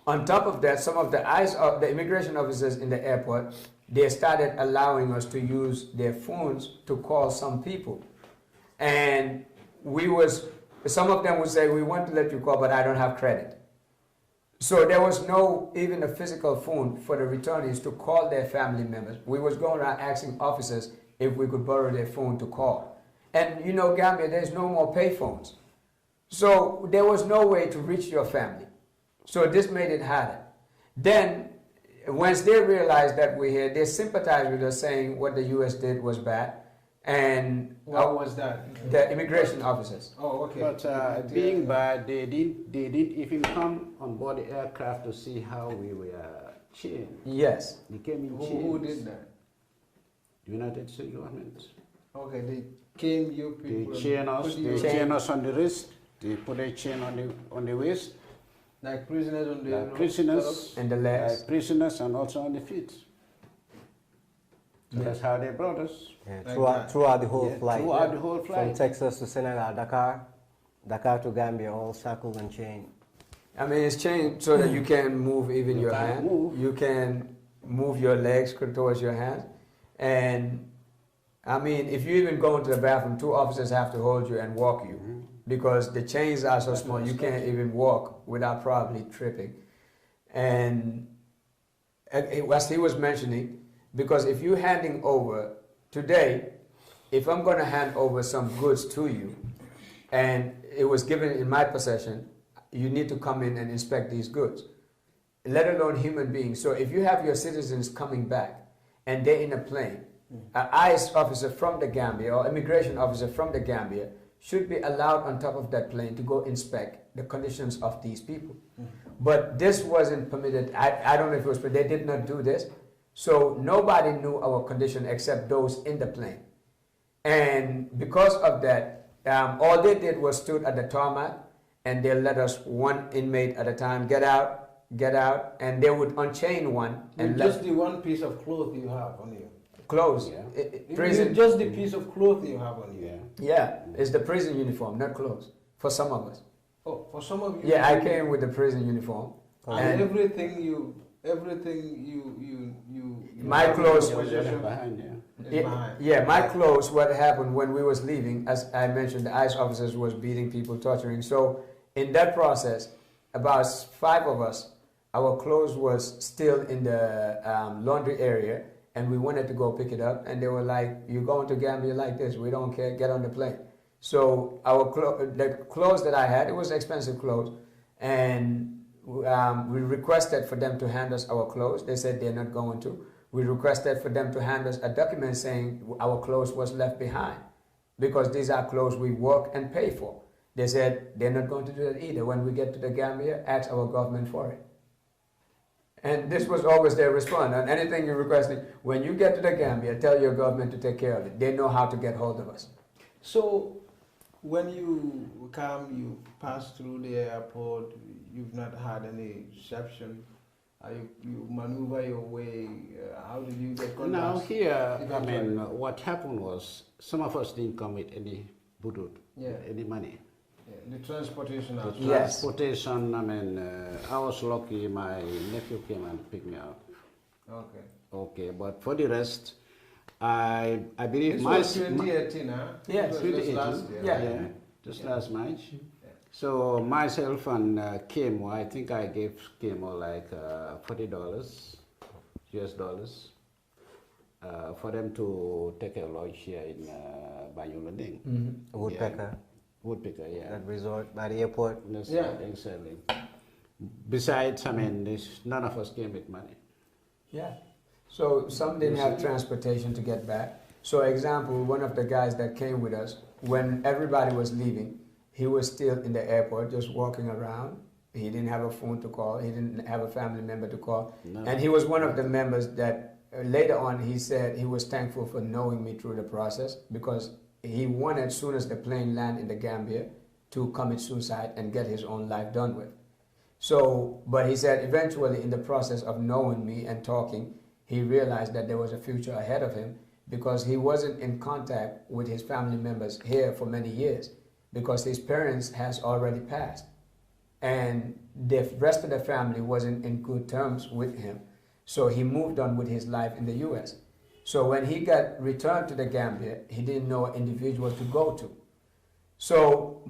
on top of that, some of the immigration officers in the airport, they started allowing us to use their phones to call some people. And some of them would say, we want to let you call, but I don't have credit. So there was no even a physical phone for the returnees to call their family members. We was going around asking officers if we could borrow their phone to call. And you know, Gambia, there's no more pay phones. So there was no way to reach your family. So this made it harder. Then, once they realized that we're here, they sympathized with us saying what the U.S. did was bad. And what was that? The immigration officers. Oh, okay. But being bad, they didn't even come on board the aircraft to see how we were chained. Yes. They came in chains. Who did that? The United States government. Okay, they came, you people. They chain us. They chain us on the wrist. They put a chain on the waist. Like prisoners on the Like prisoners and the legs. Like prisoners and also on the feet. So that's how they brought us. Yeah, Like throughout the whole flight. Throughout the whole flight. From Texas to Senegal, Dakar to Gambia, all shackled and chained. I mean, it's chained so that you can move even your can't hand. move. You can move your legs towards your hands. And I mean, if you even go into the bathroom, 2 officers have to hold you and walk you because the chains are so small you can't even walk without probably tripping. And as he was mentioning, because if you're handing over today, if I'm going to hand over some goods to you and it was given in my possession, you need to come in and inspect these goods. let alone human beings. So if you have your citizens coming back and they're in a plane, an ICE officer from the Gambia or immigration officer from the Gambia should be allowed on top of that plane to go inspect the conditions of these people. But this wasn't permitted. I don't know if it was, but they did not do this. So nobody knew our condition except those in the plane. And because of that, all they did was stood at the tarmac and they let us, one inmate at a time, get out, and they would unchain one. And just the one piece of cloth you have on you. Clothes. Yeah. Prison. Just the piece of cloth you have on you. Yeah, it's the prison uniform, not clothes, for some of us. Oh, for some of you. Yeah, I came with the prison uniform. And everything you my clothes was possession behind, is behind. Yeah, my clothes, what happened when we was leaving, as I mentioned, the ICE officers was beating people, torturing. So in that process, about 5 of us, our clothes was still in the laundry area, and we wanted to go pick it up, and they were like, "You're going to Gambia like this, we don't care, get on the plane." So the clothes that I had, it was expensive clothes, and we requested for them to hand us our clothes. They said they're not going to. We requested for them to hand us a document saying our clothes was left behind because these are clothes we work and pay for. They said they're not going to do that either. When we get to the Gambia, ask our government for it. And this was always their response. On anything you're requesting, when you get to the Gambia, tell your government to take care of it. They know how to get hold of us. So when you come, you pass through the airport, you've not had any reception, you maneuver your way, how did you get contact? Now here, I mean, what happened was some of us didn't come with any budut, any money. The transportation aspect. Yes. Transportation, I mean, I was lucky my nephew came and picked me up. Okay. Okay, but for the rest, I believe This my... was 2018, huh? Yes. It was just last year. Yeah. Just last March. So myself and Kemo, I think I gave Kemo like $40 US dollars for them to take a lodge here in Banyulanding. Woodpecker. Woodpecker, yeah. That resort by the airport. That's Yeah. right, exactly. Besides, I mean, none of us came with money. Yeah. So some didn't have transportation to get back. So example, one of the guys that came with us, when everybody was leaving, he was still in the airport just walking around. He didn't have a phone to call. He didn't have a family member to call. No. And he was one of the members that later on he said he was thankful for knowing me through the process because he wanted, as soon as the plane landed in the Gambia, to commit suicide and get his own life done with. So, but he said eventually in the process of knowing me and talking, he realized that there was a future ahead of him because he wasn't in contact with his family members here for many years because his parents has already passed. And the rest of the family wasn't in good terms with him. So he moved on with his life in the U.S. So when he got returned to the Gambia, he didn't know an individual to go to. So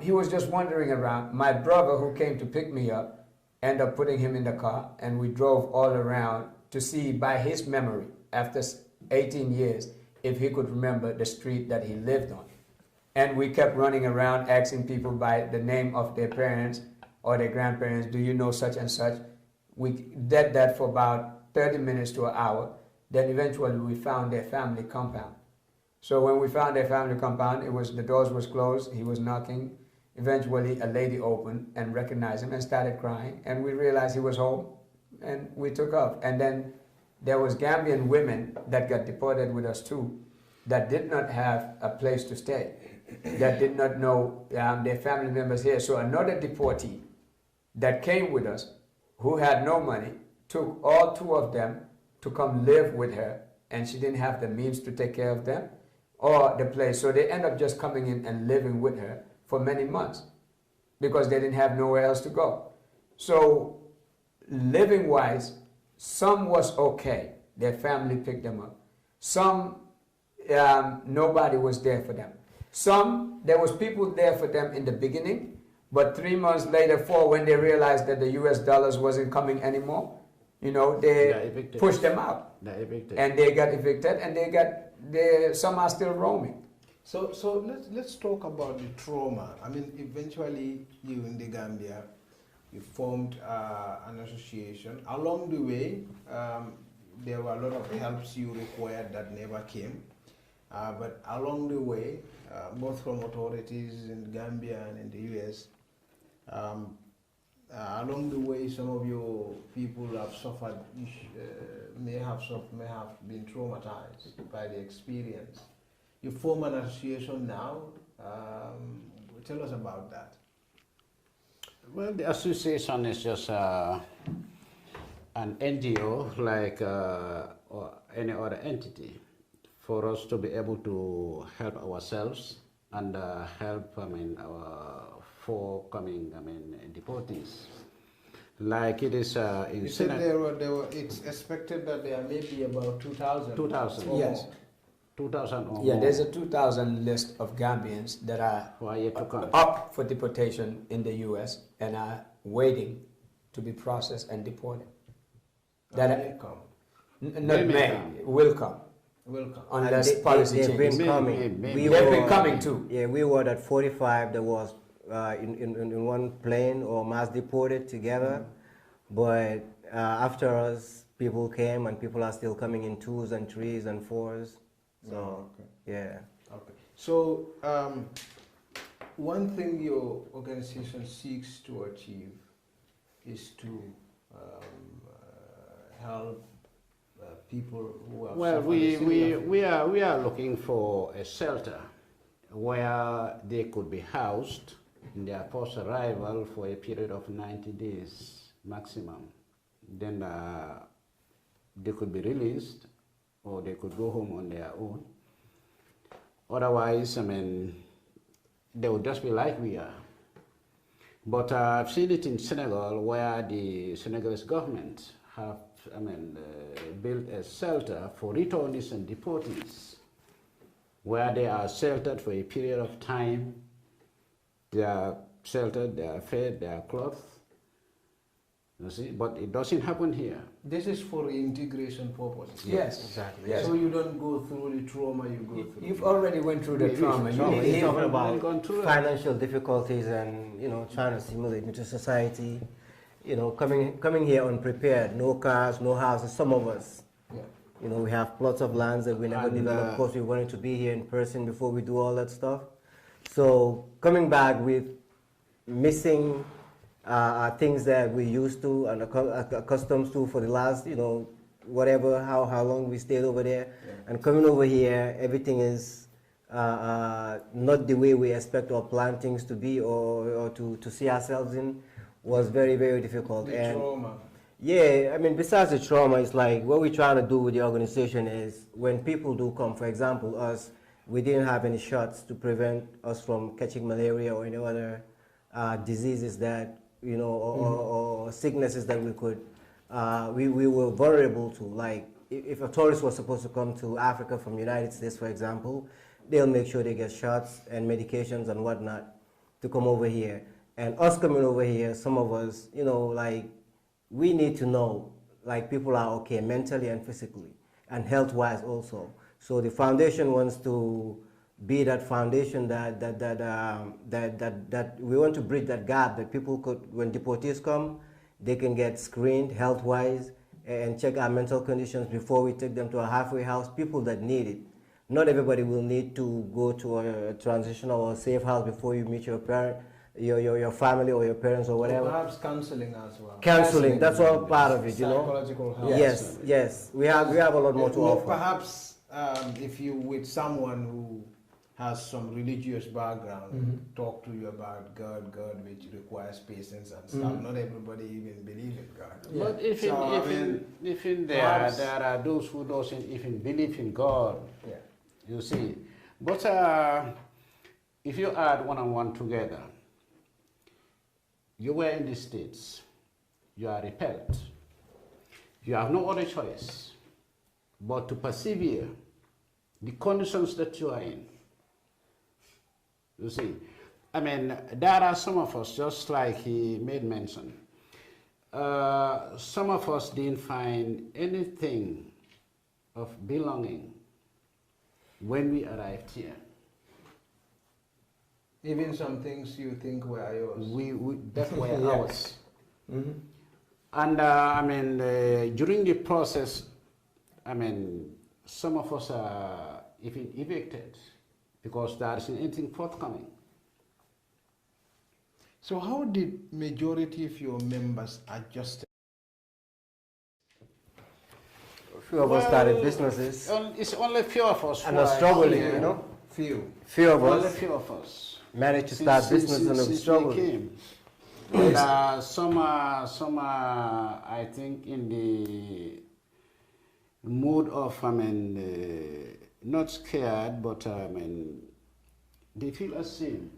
he was just wandering around. My brother, who came to pick me up, ended up putting him in the car, and we drove all around to see by his memory, after 18 years, if he could remember the street that he lived on. And we kept running around asking people by the name of their parents or their grandparents, do you know such and such? We did that for about 30 minutes to an hour. Then eventually we found their family compound. So when we found their family compound, the doors was closed, he was knocking. Eventually a lady opened and recognized him and started crying. And we realized he was home and we took off. And then there was Gambian women that got deported with us too, that did not have a place to stay, that did not know their family members here. So another deportee that came with us, who had no money, took all 2 of them to come live with her, and she didn't have the means to take care of them or the place. So they end up just coming in and living with her for many months because they didn't have nowhere else to go. So living-wise, some was okay. Their family picked them up. Some, nobody was there for them. Some, there was people there for them in the beginning, but 3 months later, 4, when they realized that the US dollars wasn't coming anymore, you know, they pushed them out. And they got evicted, and some are still roaming. So let's talk about the trauma. I mean, eventually you in the Gambia, you formed an association. Along the way, there were a lot of helps you required that never came. But along the way, both from authorities in Gambia and in the US, along the way, some of your people have suffered, may have been traumatized by the experience. You form an association now. Tell us about that. Well, the association is just an NGO like or any other entity for us to be able to help ourselves and help our forthcoming deportees. Like it is in you said there were, it's expected that there may be about 2,000. 2,000. Yes. 2,000 or Yeah, more. there's a 2,000 list of Gambians that are Who are yet to come. up for deportation in the U.S. and are waiting to be processed and deported. That may come. not may, will come. Will come. Unless policy they've changes. been coming. Maybe. They've been coming too. Yeah, we were at 45 that was in one plane or mass deported together. But after us, people came and people are still coming in 2s and 3s and 4s. So, yeah. Okay. So, one thing your organization seeks to achieve is to help people who have Well, suffered a similar we are looking for a shelter where they could be housed in their post arrival for a period of 90 days maximum. Then they could be released, or they could go home on their own. Otherwise, they would just be like we are. But I've seen it in Senegal, where the Senegalese government have built a shelter for returnees and deportees, where they are sheltered for a period of time. They are sheltered, they are fed, they are clothed. You see, but it doesn't happen here. This is for integration purposes. Yes, exactly. Yes. So you don't go through the trauma you go through. You've already went through the trauma. You need He's healing. talking gone about through it. financial difficulties and trying to assimilate into society. Coming here unprepared, no cars, no houses. Some of us, Yeah. we have plots of lands that we never And, developed. Of course, we wanted to be here in person before we do all that stuff. So coming back with missing things that we used to and accustomed to for the last, whatever, how long we stayed over there. Yeah. And coming over here, everything is not the way we expect or plan things to be or to see ourselves in, was very, very difficult. The trauma. Yeah, besides the trauma, it's like what we're trying to do with the organization is when people do come, for example, us, we didn't have any shots to prevent us from catching malaria or any other diseases that, or sicknesses that we could, we were vulnerable to. Like if a tourist was supposed to come to Africa from the United States, for example, they'll make sure they get shots and medications and whatnot to come over here. And us coming over here, some of us, we need to know, people are okay mentally and physically and health-wise also. So the foundation wants to be that foundation that we want to bridge that gap that people could, when deportees come, they can get screened health-wise and check our mental conditions before we take them to a halfway house, people that need it. Not everybody will need to go to a transitional or safe house before you meet your parent, your family or your parents or whatever. Or perhaps counseling as well. Counseling, that's all part of it, Psychological help. Yes. We have a lot more to offer. Perhaps if you with someone who has some religious background, talk to you about God, which requires patience and stuff. Not everybody even believe in God. Yeah. But even there are those who doesn't even believe in God. Yeah. You see, but if you add one and one together, you were in the States, you are repelled. You have no other choice but to persevere the conditions that you are in. You see, there are some of us, just like he made mention, some of us didn't find anything of belonging when we arrived here. Even some things you think were yours. That were ours. And during the process, some of us are even evicted because there isn't anything forthcoming. So how did majority of your members adjust? Few of us started businesses. It's only few of us and who are struggling, here. you know. Few of Only us few of us managed to start business and since struggle. we came. And some are, I think, in the mood of, not scared, but they feel ashamed.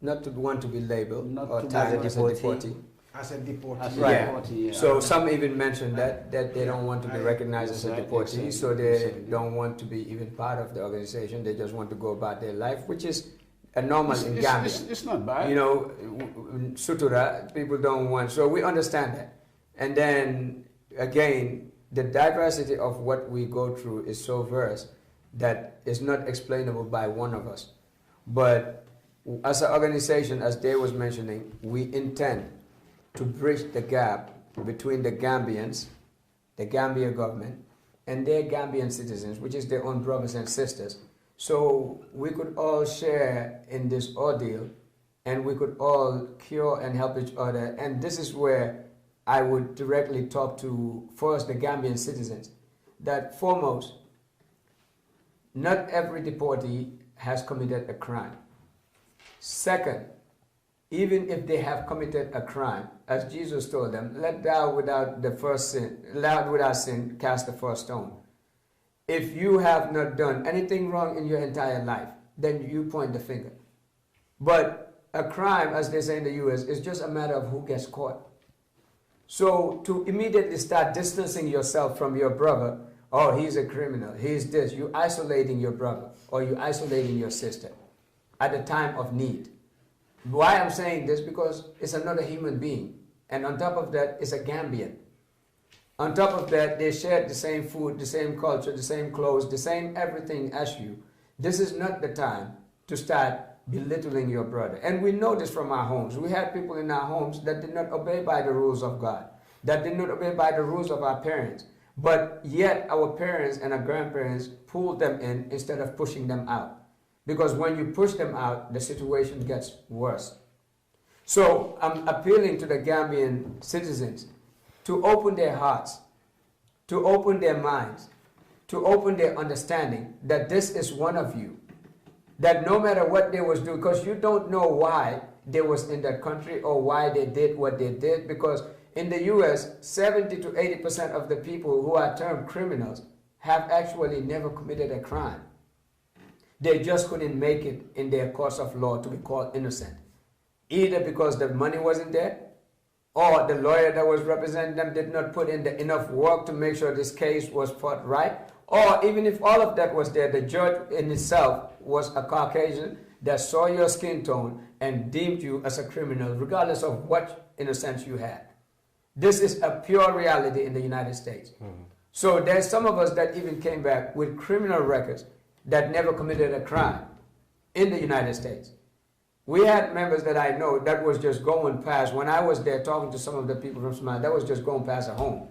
Not to want to be labeled Not or to be tagged as a deportee. deportee. As a deportee. As a Right. deportee, yeah. So some even mentioned that they don't want to be recognized as a Exactly, deportee, so exactly, they exactly. don't want to be even part of the organization. They just want to go about their life, which is a normal in It's- Gambia. it's not bad. You know, sutura, people don't want. So we understand that. And then again, the diversity of what we go through is so vast that it's not explainable by one of us. But as an organization, as Dave was mentioning, we intend to bridge the gap between the Gambians, the Gambia government, and their Gambian citizens, which is their own brothers and sisters. So we could all share in this ordeal, and we could all cure and help each other. And this is where I would directly talk to first the Gambian citizens, that foremost, not every deportee has committed a crime. Second, even if they have committed a crime, as Jesus told them, let thou without sin cast the first stone. If you have not done anything wrong in your entire life, then you point the finger. But a crime, as they say in the US, is just a matter of who gets caught. So to immediately start distancing yourself from your brother, oh, he's a criminal, he's this, you're isolating your brother or you're isolating your sister at a time of need. Why I'm saying this? Because it's another human being. And on top of that, it's a Gambian. On top of that, they share the same food, the same culture, the same clothes, the same everything as you. This is not the time to start belittling your brother. And we know this from our homes. We had people in our homes that did not obey by the rules of God, that did not obey by the rules of our parents. But yet our parents and our grandparents pulled them in instead of pushing them out. Because when you push them out, the situation gets worse. So I'm appealing to the Gambian citizens to open their hearts, to open their minds, to open their understanding that this is one of you. That no matter what they was doing, because you don't know why they was in that country or why they did what they did, because in the US, 70 to 80% of the people who are termed criminals have actually never committed a crime. They just couldn't make it in their course of law to be called innocent. Either because the money wasn't there, or the lawyer that was representing them did not put in enough work to make sure this case was fought right, or even if all of that was there, the judge in itself was a Caucasian that saw your skin tone and deemed you as a criminal, regardless of what innocence you had. This is a pure reality in the United States. Mm-hmm. So there's some of us that even came back with criminal records that never committed a crime in the United States. We had members that I know that was just going past, when I was there talking to some of the people from Somalia, that was just going past a home.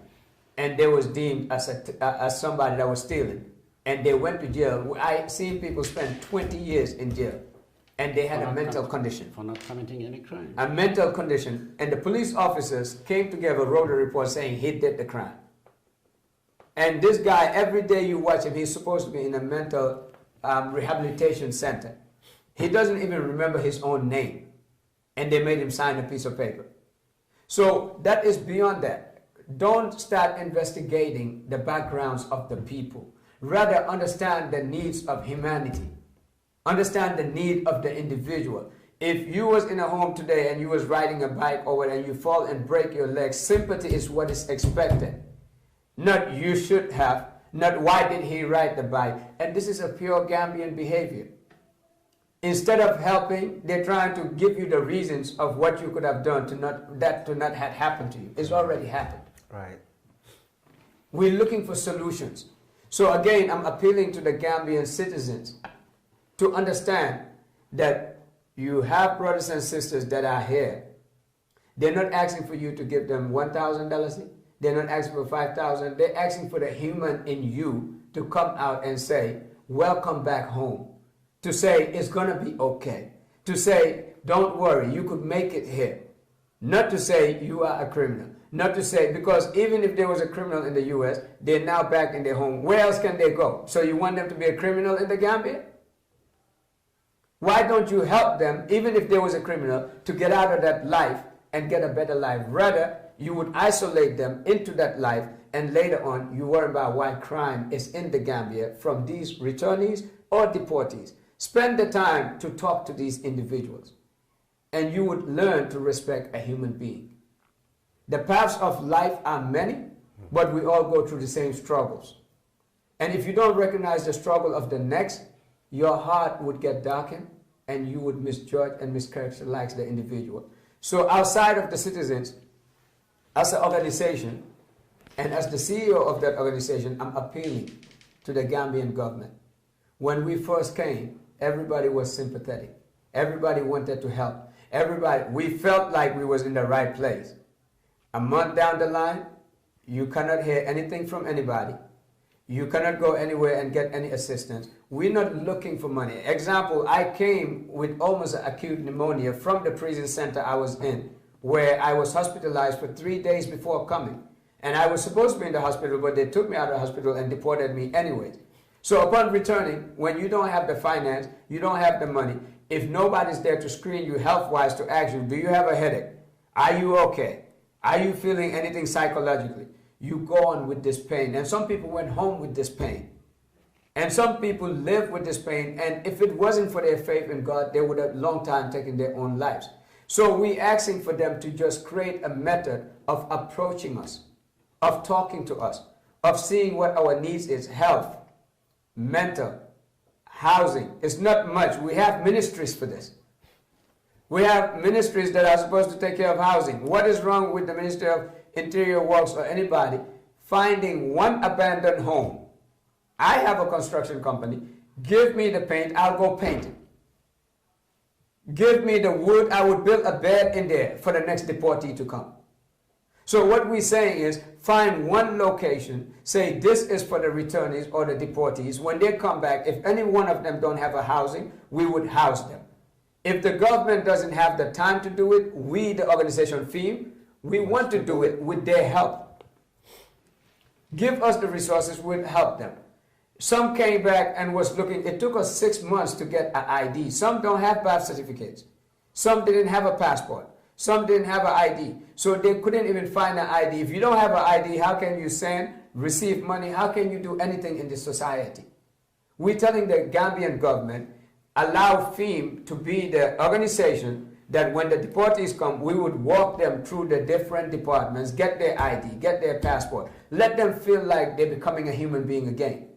And they was deemed as somebody that was stealing. And they went to jail. I seen people spend 20 years in jail. And they had a mental condition. For not committing any crime. A mental condition. And the police officers came together, wrote a report saying he did the crime. And this guy, every day you watch him, he's supposed to be in a mental rehabilitation center. He doesn't even remember his own name. And they made him sign a piece of paper. So that is beyond that. Don't start investigating the backgrounds of the people. Rather, understand the needs of humanity. Understand the need of the individual. If you was in a home today and you was riding a bike over and you fall and break your leg, sympathy is what is expected. Not you should have, not why did he ride the bike. And this is a pure Gambian behavior. Instead of helping, they're trying to give you the reasons of what you could have done to not have happened to you. It's already happened. Right. We're looking for solutions. So again, I'm appealing to the Gambian citizens to understand that you have brothers and sisters that are here They're not asking for you to give them $1,000. They're not asking for $5,000. They're asking for the human in you to come out and say, welcome back home. To say, it's going to be okay. To say, don't worry, you could make it here. Not to say you are a criminal. Not to say, because even if there was a criminal in the U.S., they're now back in their home. Where else can they go? So you want them to be a criminal in the Gambia? Why don't you help them, even if there was a criminal, to get out of that life and get a better life? Rather, you would isolate them into that life, and later on, you worry about why crime is in the Gambia from these returnees or deportees. Spend the time to talk to these individuals, and you would learn to respect a human being. The paths of life are many, but we all go through the same struggles. And if you don't recognize the struggle of the next, your heart would get darkened, and you would misjudge and mischaracterize the individual. So outside of the citizens, as an organization, and as the CEO of that organization, I'm appealing to the Gambian government. When we first came, everybody was sympathetic. Everybody wanted to help. We felt like we was in the right place. A month down the line, you cannot hear anything from anybody. You cannot go anywhere and get any assistance. We're not looking for money. Example, I came with almost acute pneumonia from the prison center I was in, where I was hospitalized for 3 days before coming. And I was supposed to be in the hospital, but they took me out of the hospital and deported me anyways. So upon returning, when you don't have the finance, you don't have the money, if nobody's there to screen you health-wise to ask you, do you have a headache? Are you okay? Are you feeling anything psychologically? You go on with this pain. And some people went home with this pain. And some people live with this pain. And if it wasn't for their faith in God, they would have long time taken their own lives. So we're asking for them to just create a method of approaching us, of talking to us, of seeing what our needs is: health, mental, housing. It's not much. We have ministries for this. We have ministries that are supposed to take care of housing. What is wrong with the Ministry of Interior Works or anybody finding one abandoned home? I have a construction company. Give me the paint, I'll go paint it. Give me the wood, I would build a bed in there for the next deportee to come. So what we're saying is, find one location, say this is for the returnees or the deportees. When they come back, if any one of them don't have a housing, we would house them. If the government doesn't have the time to do it, we, the organization FEAM, we want to do it with their help. Give us the resources, we'll help them. Some came back and was looking, it took us 6 months to get an ID. Some don't have birth certificates. Some didn't have a passport. Some didn't have an ID. So they couldn't even find an ID. If you don't have an ID, how can you send, receive money? How can you do anything in this society? We're telling the Gambian government, allow FEAM to be the organization that when the deportees come, we would walk them through the different departments, get their ID, get their passport, let them feel like they're becoming a human being again.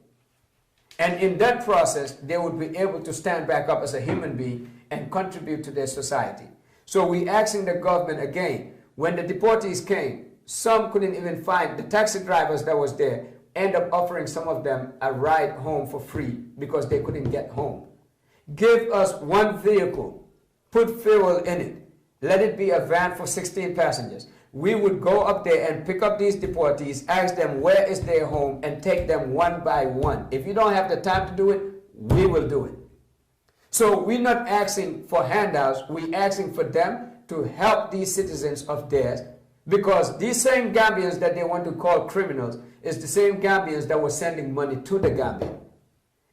And in that process, they would be able to stand back up as a human being and contribute to their society. So we're asking the government again, when the deportees came, some couldn't even find the taxi drivers that was there, end up offering some of them a ride home for free because they couldn't get home. Give us one vehicle, put fuel in it, let it be a van for 16 passengers. We would go up there and pick up these deportees, ask them where is their home, and take them one by one. If you don't have the time to do it, we will do it. So we're not asking for handouts, we're asking for them to help these citizens of theirs, because these same Gambians that they want to call criminals is the same Gambians that were sending money to the Gambia.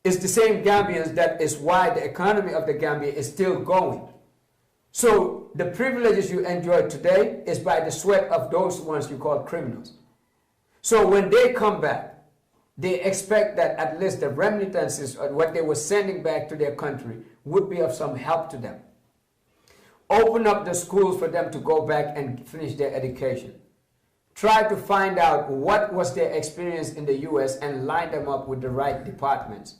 It's the same Gambians that is why the economy of the Gambia is still going. So the privileges you enjoy today is by the sweat of those ones you call criminals. So when they come back, they expect that at least the remittances or what they were sending back to their country would be of some help to them. Open up the schools for them to go back and finish their education. Try to find out what was their experience in the US and line them up with the right departments.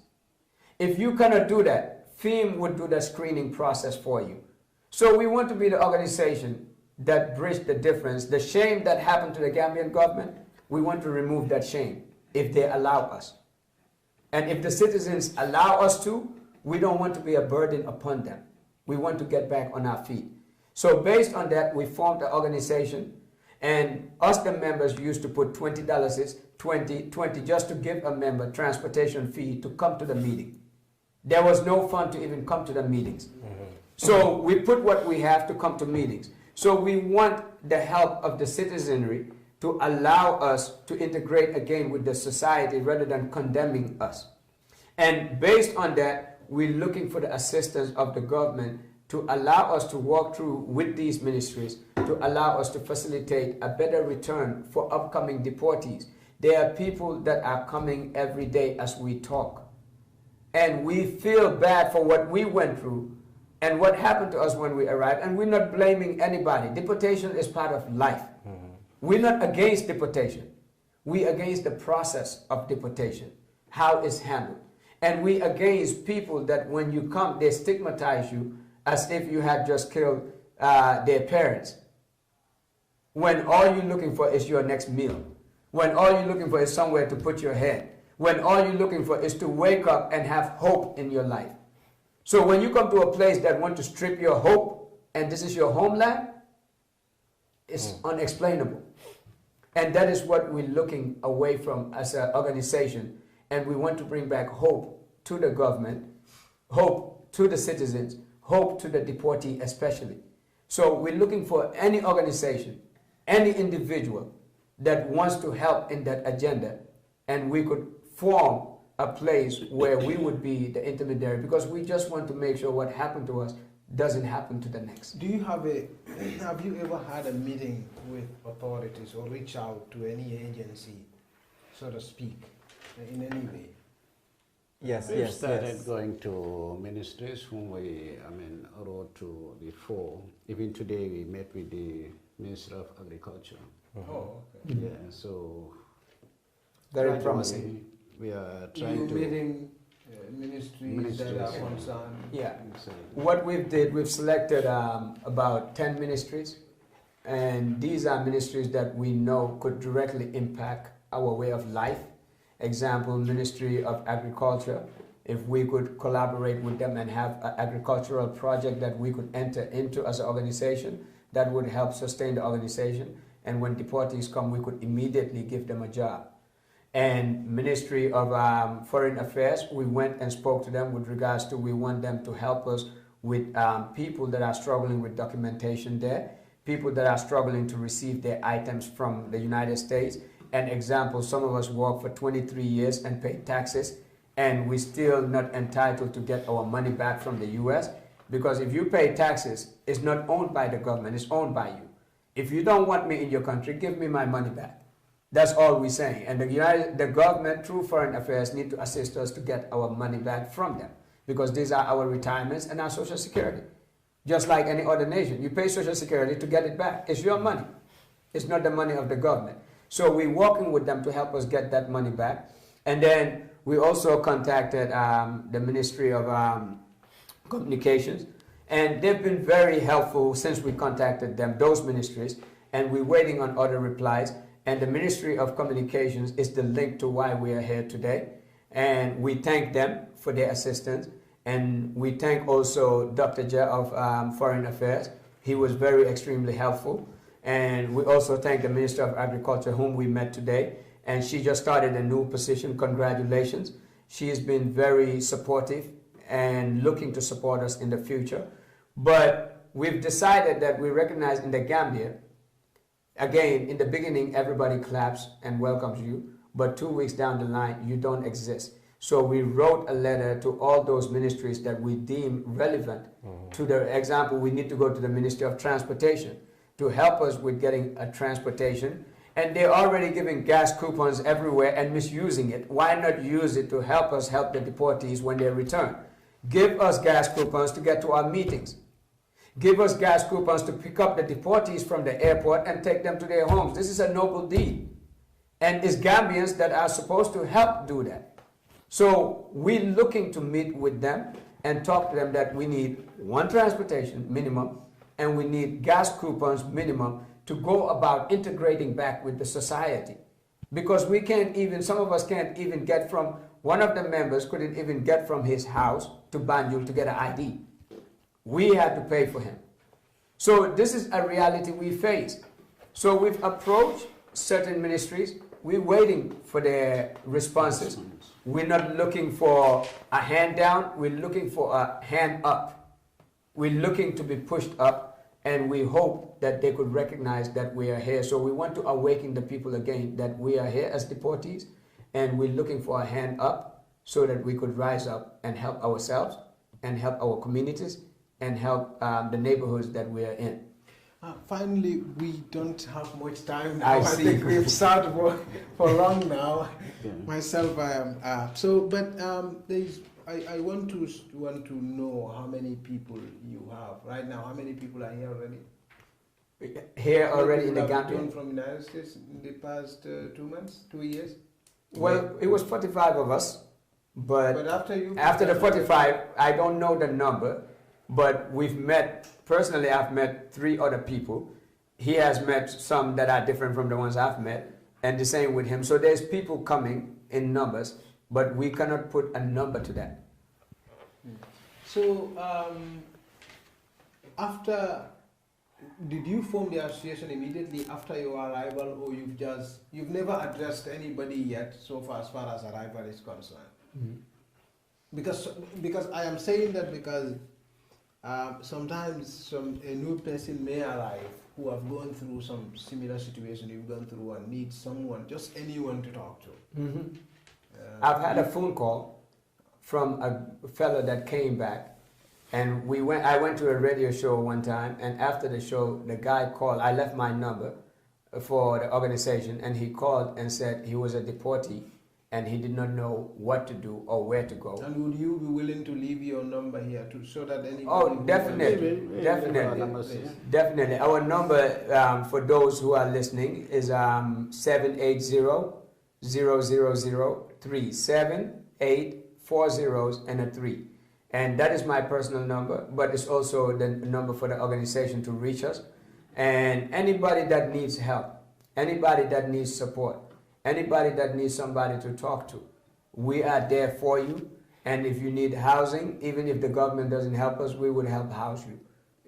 If you cannot do that, FEAM would do the screening process for you. So we want to be the organization that bridged the difference. The shame that happened to the Gambian government, we want to remove that shame if they allow us. And if the citizens allow us to, we don't want to be a burden upon them. We want to get back on our feet. So based on that, we formed an organization, and us, the members, used to put $20, 20 just to give a member transportation fee to come to the meeting. There was no fund to even come to the meetings. So we put what we have to come to meetings. So we want the help of the citizenry to allow us to integrate again with the society rather than condemning us. And based on that, we're looking for the assistance of the government to allow us to walk through with these ministries, to allow us to facilitate a better return for upcoming deportees. There are people that are coming every day as we talk. And we feel bad for what we went through and what happened to us when we arrived. And we're not blaming anybody. Deportation is part of life. We're not against deportation. We're against the process of deportation, how it's handled. And we against people that when you come, they stigmatize you as if you had just killed their parents. When all you're looking for is your next meal. When all you're looking for is somewhere to put your head. When all you're looking for is to wake up and have hope in your life. So when you come to a place that wants to strip your hope, and this is your homeland, it's unexplainable. And that is what we're looking away from as an organization. And we want to bring back hope to the government, hope to the citizens, hope to the deportee especially. So we're looking for any organization, any individual that wants to help in that agenda, and we could form a place where we would be the intermediary, because we just want to make sure what happened to us doesn't happen to the next. Do you have you ever had a meeting with authorities or reach out to any agency, so to speak, in any way? Yes, We've yes, started yes. going to ministries whom we, wrote to before. Even today we met with the Minister of Agriculture. Oh, okay. Yeah, so Very promising. we are You trying to meeting ministries that are concerned? Yeah. So, What we've selected about 10 ministries, and these are ministries that we know could directly impact our way of life. Example, Ministry of Agriculture. If we could collaborate with them and have an agricultural project that we could enter into as an organization, that would help sustain the organization. And when deportees come, we could immediately give them a job. And Ministry of Foreign Affairs, we went and spoke to them with regards to, we want them to help us with people that are struggling with documentation there, people that are struggling to receive their items from the United States. An example, some of us work for 23 years and pay taxes, and we're still not entitled to get our money back from the US, because if you pay taxes, it's not owned by the government, it's owned by you. If you don't want me in your country, give me my money back. That's all we're saying. And the government, through Foreign Affairs, need to assist us to get our money back from them, because these are our retirements and our Social Security. Just like any other nation, you pay Social Security to get it back. It's your money. It's not the money of the government. So we're working with them to help us get that money back. And then we also contacted the Ministry of Communications, and they've been very helpful since we contacted them, those ministries, and we're waiting on other replies. And the Ministry of Communications is the link to why we are here today. And we thank them for their assistance. And we thank also Dr. Jha of Foreign Affairs. He was very extremely helpful. And we also thank the Minister of Agriculture, whom we met today. And she just started a new position. Congratulations. She has been very supportive and looking to support us in the future. But we've decided that we recognize in the Gambia, again, in the beginning, everybody claps and welcomes you. But 2 weeks down the line, you don't exist. So we wrote a letter to all those ministries that we deem relevant. To the example, we need to go to the Ministry of Transportation to help us with getting a transportation. And they're already giving gas coupons everywhere and misusing it. Why not use it to help us help the deportees when they return? Give us gas coupons to get to our meetings. Give us gas coupons to pick up the deportees from the airport and take them to their homes. This is a noble deed. And it's Gambians that are supposed to help do that. So we're looking to meet with them and talk to them that we need one transportation minimum, and we need gas coupons minimum to go about integrating back with the society. Because we can't even, some of us can't even get from, one of the members couldn't even get from his house to Banjul to get an ID. We had to pay for him. So this is a reality we face. So we've approached certain ministries. We're waiting for their responses. We're not looking for a hand down. We're looking for a hand up. We're looking to be pushed up, and we hope that they could recognize that we are here. So we want to awaken the people again that we are here as deportees, and we're looking for a hand up so that we could rise up and help ourselves and help our communities and help the neighborhoods that we are in. Finally, we don't have much time now. I I see. think we've sat for long now. Yeah. Myself, I am. I want to know how many people you have right now. How many people are here already? Here already in the Gambia Gambia? from the United States in the past 2 months, 2 years. Well, it was 45 of us, but after the 45, I don't know the number, but we've met, personally I've met 3 other people. He has met some that are different from the ones I've met, and the same with him. So there's people coming in numbers, but we cannot put a number to that. So did you form the association immediately after your arrival, or you've never addressed anybody yet so far as arrival is concerned? Mm-hmm. Because I am saying that because sometimes a new person may arrive who have gone through some similar situation you've gone through and need someone, just anyone to talk to. Mm-hmm. I've had a phone call from a fellow that came back, and I went to a radio show one time, and after the show, the guy called. I left my number for the organization, and he called and said he was a deportee, and he did not know what to do or where to go. And would you be willing to leave your number here so that anybody? Oh, definitely, definitely. Our number for those who are listening is 780-000-3, 7, 8, 4 zeros and a 3. And that is my personal number, but it's also the number for the organization to reach us. And anybody that needs help, anybody that needs support, anybody that needs somebody to talk to, we are there for you. And if you need housing, even if the government doesn't help us, we would help house you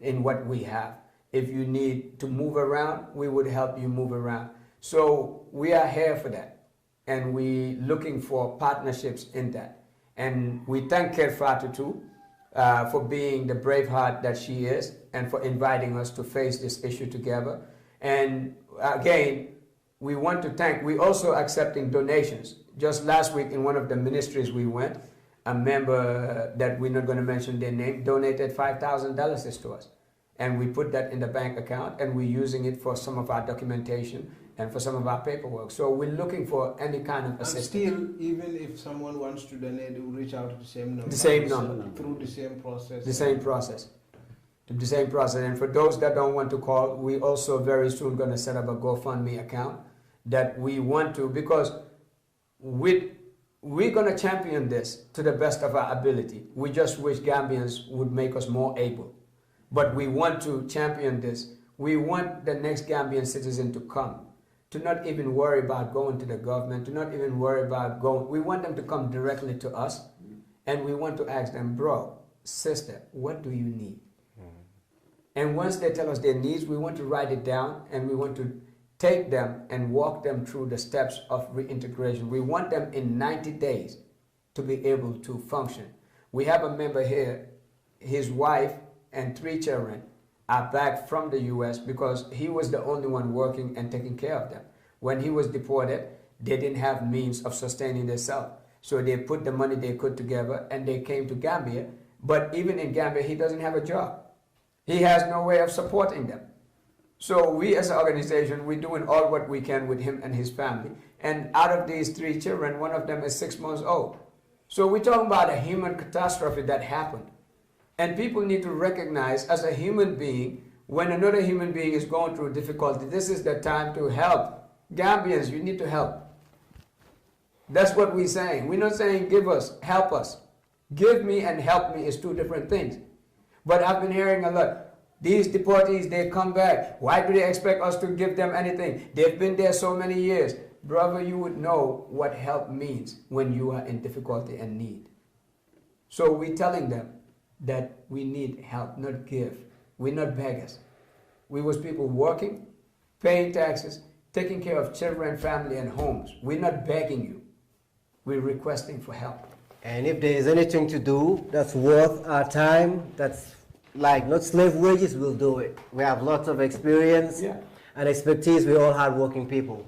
in what we have. If you need to move around, we would help you move around. So we are here for that. And we're looking for partnerships in that. And we thank Kerfatu too for being the brave heart that she is and for inviting us to face this issue together. And again, we want to thank, we also accepting donations. Just last week in one of the ministries we went, a member that we're not going to mention their name donated $5,000 to us. And we put that in the bank account, and we're using it for some of our documentation and for some of our paperwork. So we're looking for any kind of assistance. And still, even if someone wants to donate, they will reach out to the same number. The same number. Through the same process. The same process. The same process. And for those that don't want to call, we also very soon going to set up a GoFundMe account that we want to, because we're going to champion this to the best of our ability. We just wish Gambians would make us more able. But we want to champion this. We want the next Gambian citizen to come, to not even worry about going to the government, to not even worry about going. We want them to come directly to us, and we want to ask them, bro, sister, what do you need? And once they tell us their needs, we want to write it down, and we want to take them and walk them through the steps of reintegration. We want them in 90 days to be able to function. We have a member here, his wife and 3 children are back from the U.S. because he was the only one working and taking care of them. When he was deported, they didn't have means of sustaining themselves. So they put the money they could together and they came to Gambia. But even in Gambia, he doesn't have a job. He has no way of supporting them. So we as an organization, we're doing all what we can with him and his family. And out of these 3 children, one of them is 6 months old. So we're talking about a human catastrophe that happened. And people need to recognize as a human being, when another human being is going through difficulty, this is the time to help. Gambians, you need to help. That's what we're saying. We're not saying give us, help us. Give me and help me is 2 different things. But I've been hearing a lot. These deportees, they come back. Why do they expect us to give them anything? They've been there so many years. Brother, you would know what help means when you are in difficulty and need. So we're telling them that we need help, not give. We're not beggars. We was people working, paying taxes, taking care of children, family, and homes. We're not begging you. We're requesting for help. And if there is anything to do that's worth our time, that's like not slave wages, we'll do it. We have lots of experience and expertise. We're all hardworking people.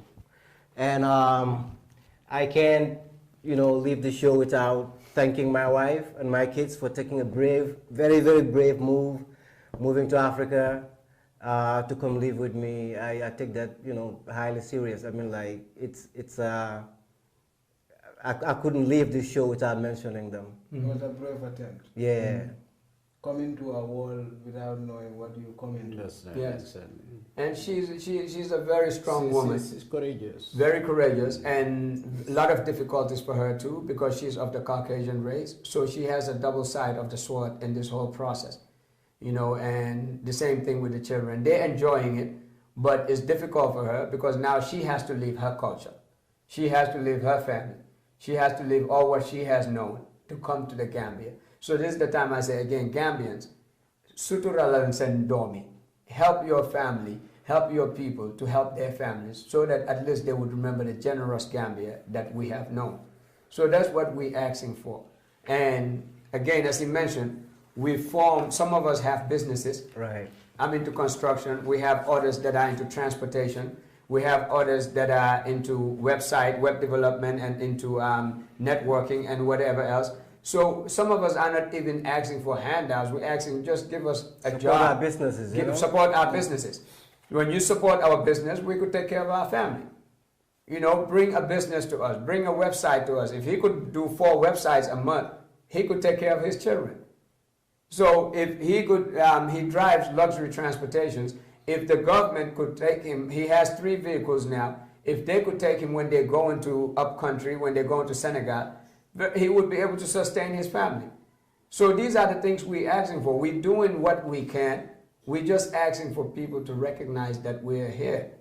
And I can't, leave the show without thanking my wife and my kids for taking a brave, very, very brave move, moving to Africa to come live with me. I take that, highly serious. I mean, like, I couldn't leave this show without mentioning them. It was a brave attempt. Yeah. Coming to a world without knowing what you come into. Yes. And she's a very strong woman. She's courageous. Very courageous, and a lot of difficulties for her too, because she's of the Caucasian race. So she has a double side of the sword in this whole process. And the same thing with the children. They're enjoying it, but it's difficult for her because now she has to leave her culture. She has to leave her family. She has to leave all what she has known to come to the Gambia. So this is the time I say again, Gambians, suturalan sendomi, help your family, help your people to help their families so that at least they would remember the generous Gambia that we have known. So that's what we're asking for. And again, as he mentioned, we form, some of us have businesses. Right. I'm into construction. We have others that are into transportation. We have others that are into website, web development, and into networking and whatever else. So some of us are not even asking for handouts. We're asking, just give us a job. Support our businesses. Support our businesses. When you support our business, we could take care of our family. Bring a business to us. Bring a website to us. If he could do 4 websites a month, he could take care of his children. So if he could, he drives luxury transportations. If the government could take him, he has 3 vehicles now. If they could take him when they go into upcountry, when they go into Senegal, he would be able to sustain his family. So these are the things we're asking for. We're doing what we can. We're just asking for people to recognize that we're here.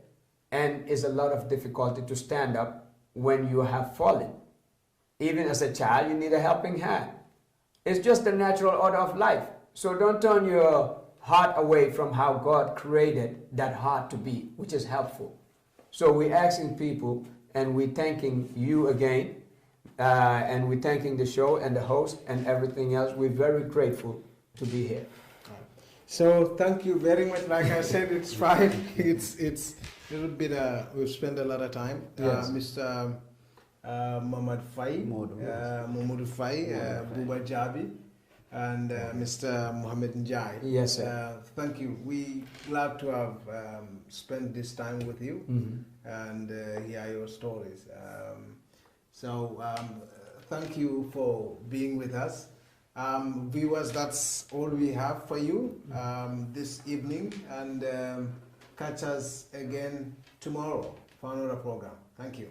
And it's a lot of difficulty to stand up when you have fallen. Even as a child, you need a helping hand. It's just the natural order of life. So don't turn your heart away from how God created that heart to be, which is helpful. So we're asking people, and we're thanking you again, and we're thanking the show and the host and everything else. We're very grateful to be here. So thank you very much. Like I said, it's fine. It's a little bit. We've spent a lot of time. Yes. Mr. Mohamed Faye, Mohamed Faye, Buba Jabi, and Mr. Mohamed Njai. Yes, sir. Thank you. We glad to have spent this time with you and hear your stories. Thank you for being with us. Viewers, that's all we have for you this evening, and catch us again tomorrow for another program. Thank you.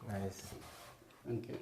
Nice. Thank you.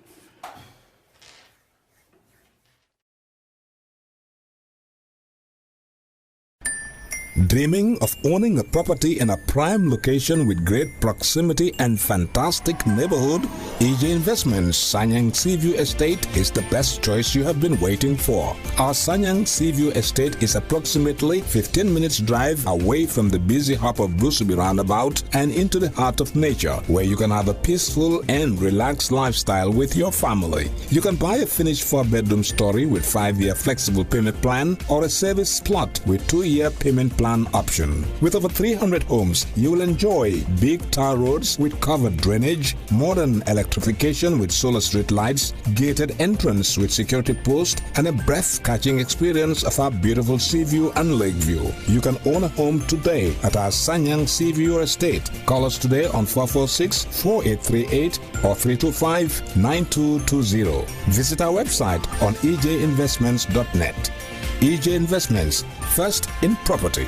Dreaming of owning a property in a prime location with great proximity and fantastic neighborhood? EJ Investments Sanyang Seaview Estate is the best choice you have been waiting for. Our Sanyang Seaview Estate is approximately 15 minutes drive away from the busy hub of Brusubi roundabout and into the heart of nature, where you can have a peaceful and relaxed lifestyle with your family. You can buy a finished 4-bedroom story with 5-year flexible payment plan, or a service plot with 2-year payment plan option. With over 300 homes, you will enjoy big tar roads with covered drainage, modern electrification with solar street lights, gated entrance with security post, and a breath-catching experience of our beautiful sea view and lake view. You can own a home today at our Sanyang Seaview Estate. Call us today on 446-4838 or 325-9220. Visit our website on ejinvestments.net. EJ Investments, first in property.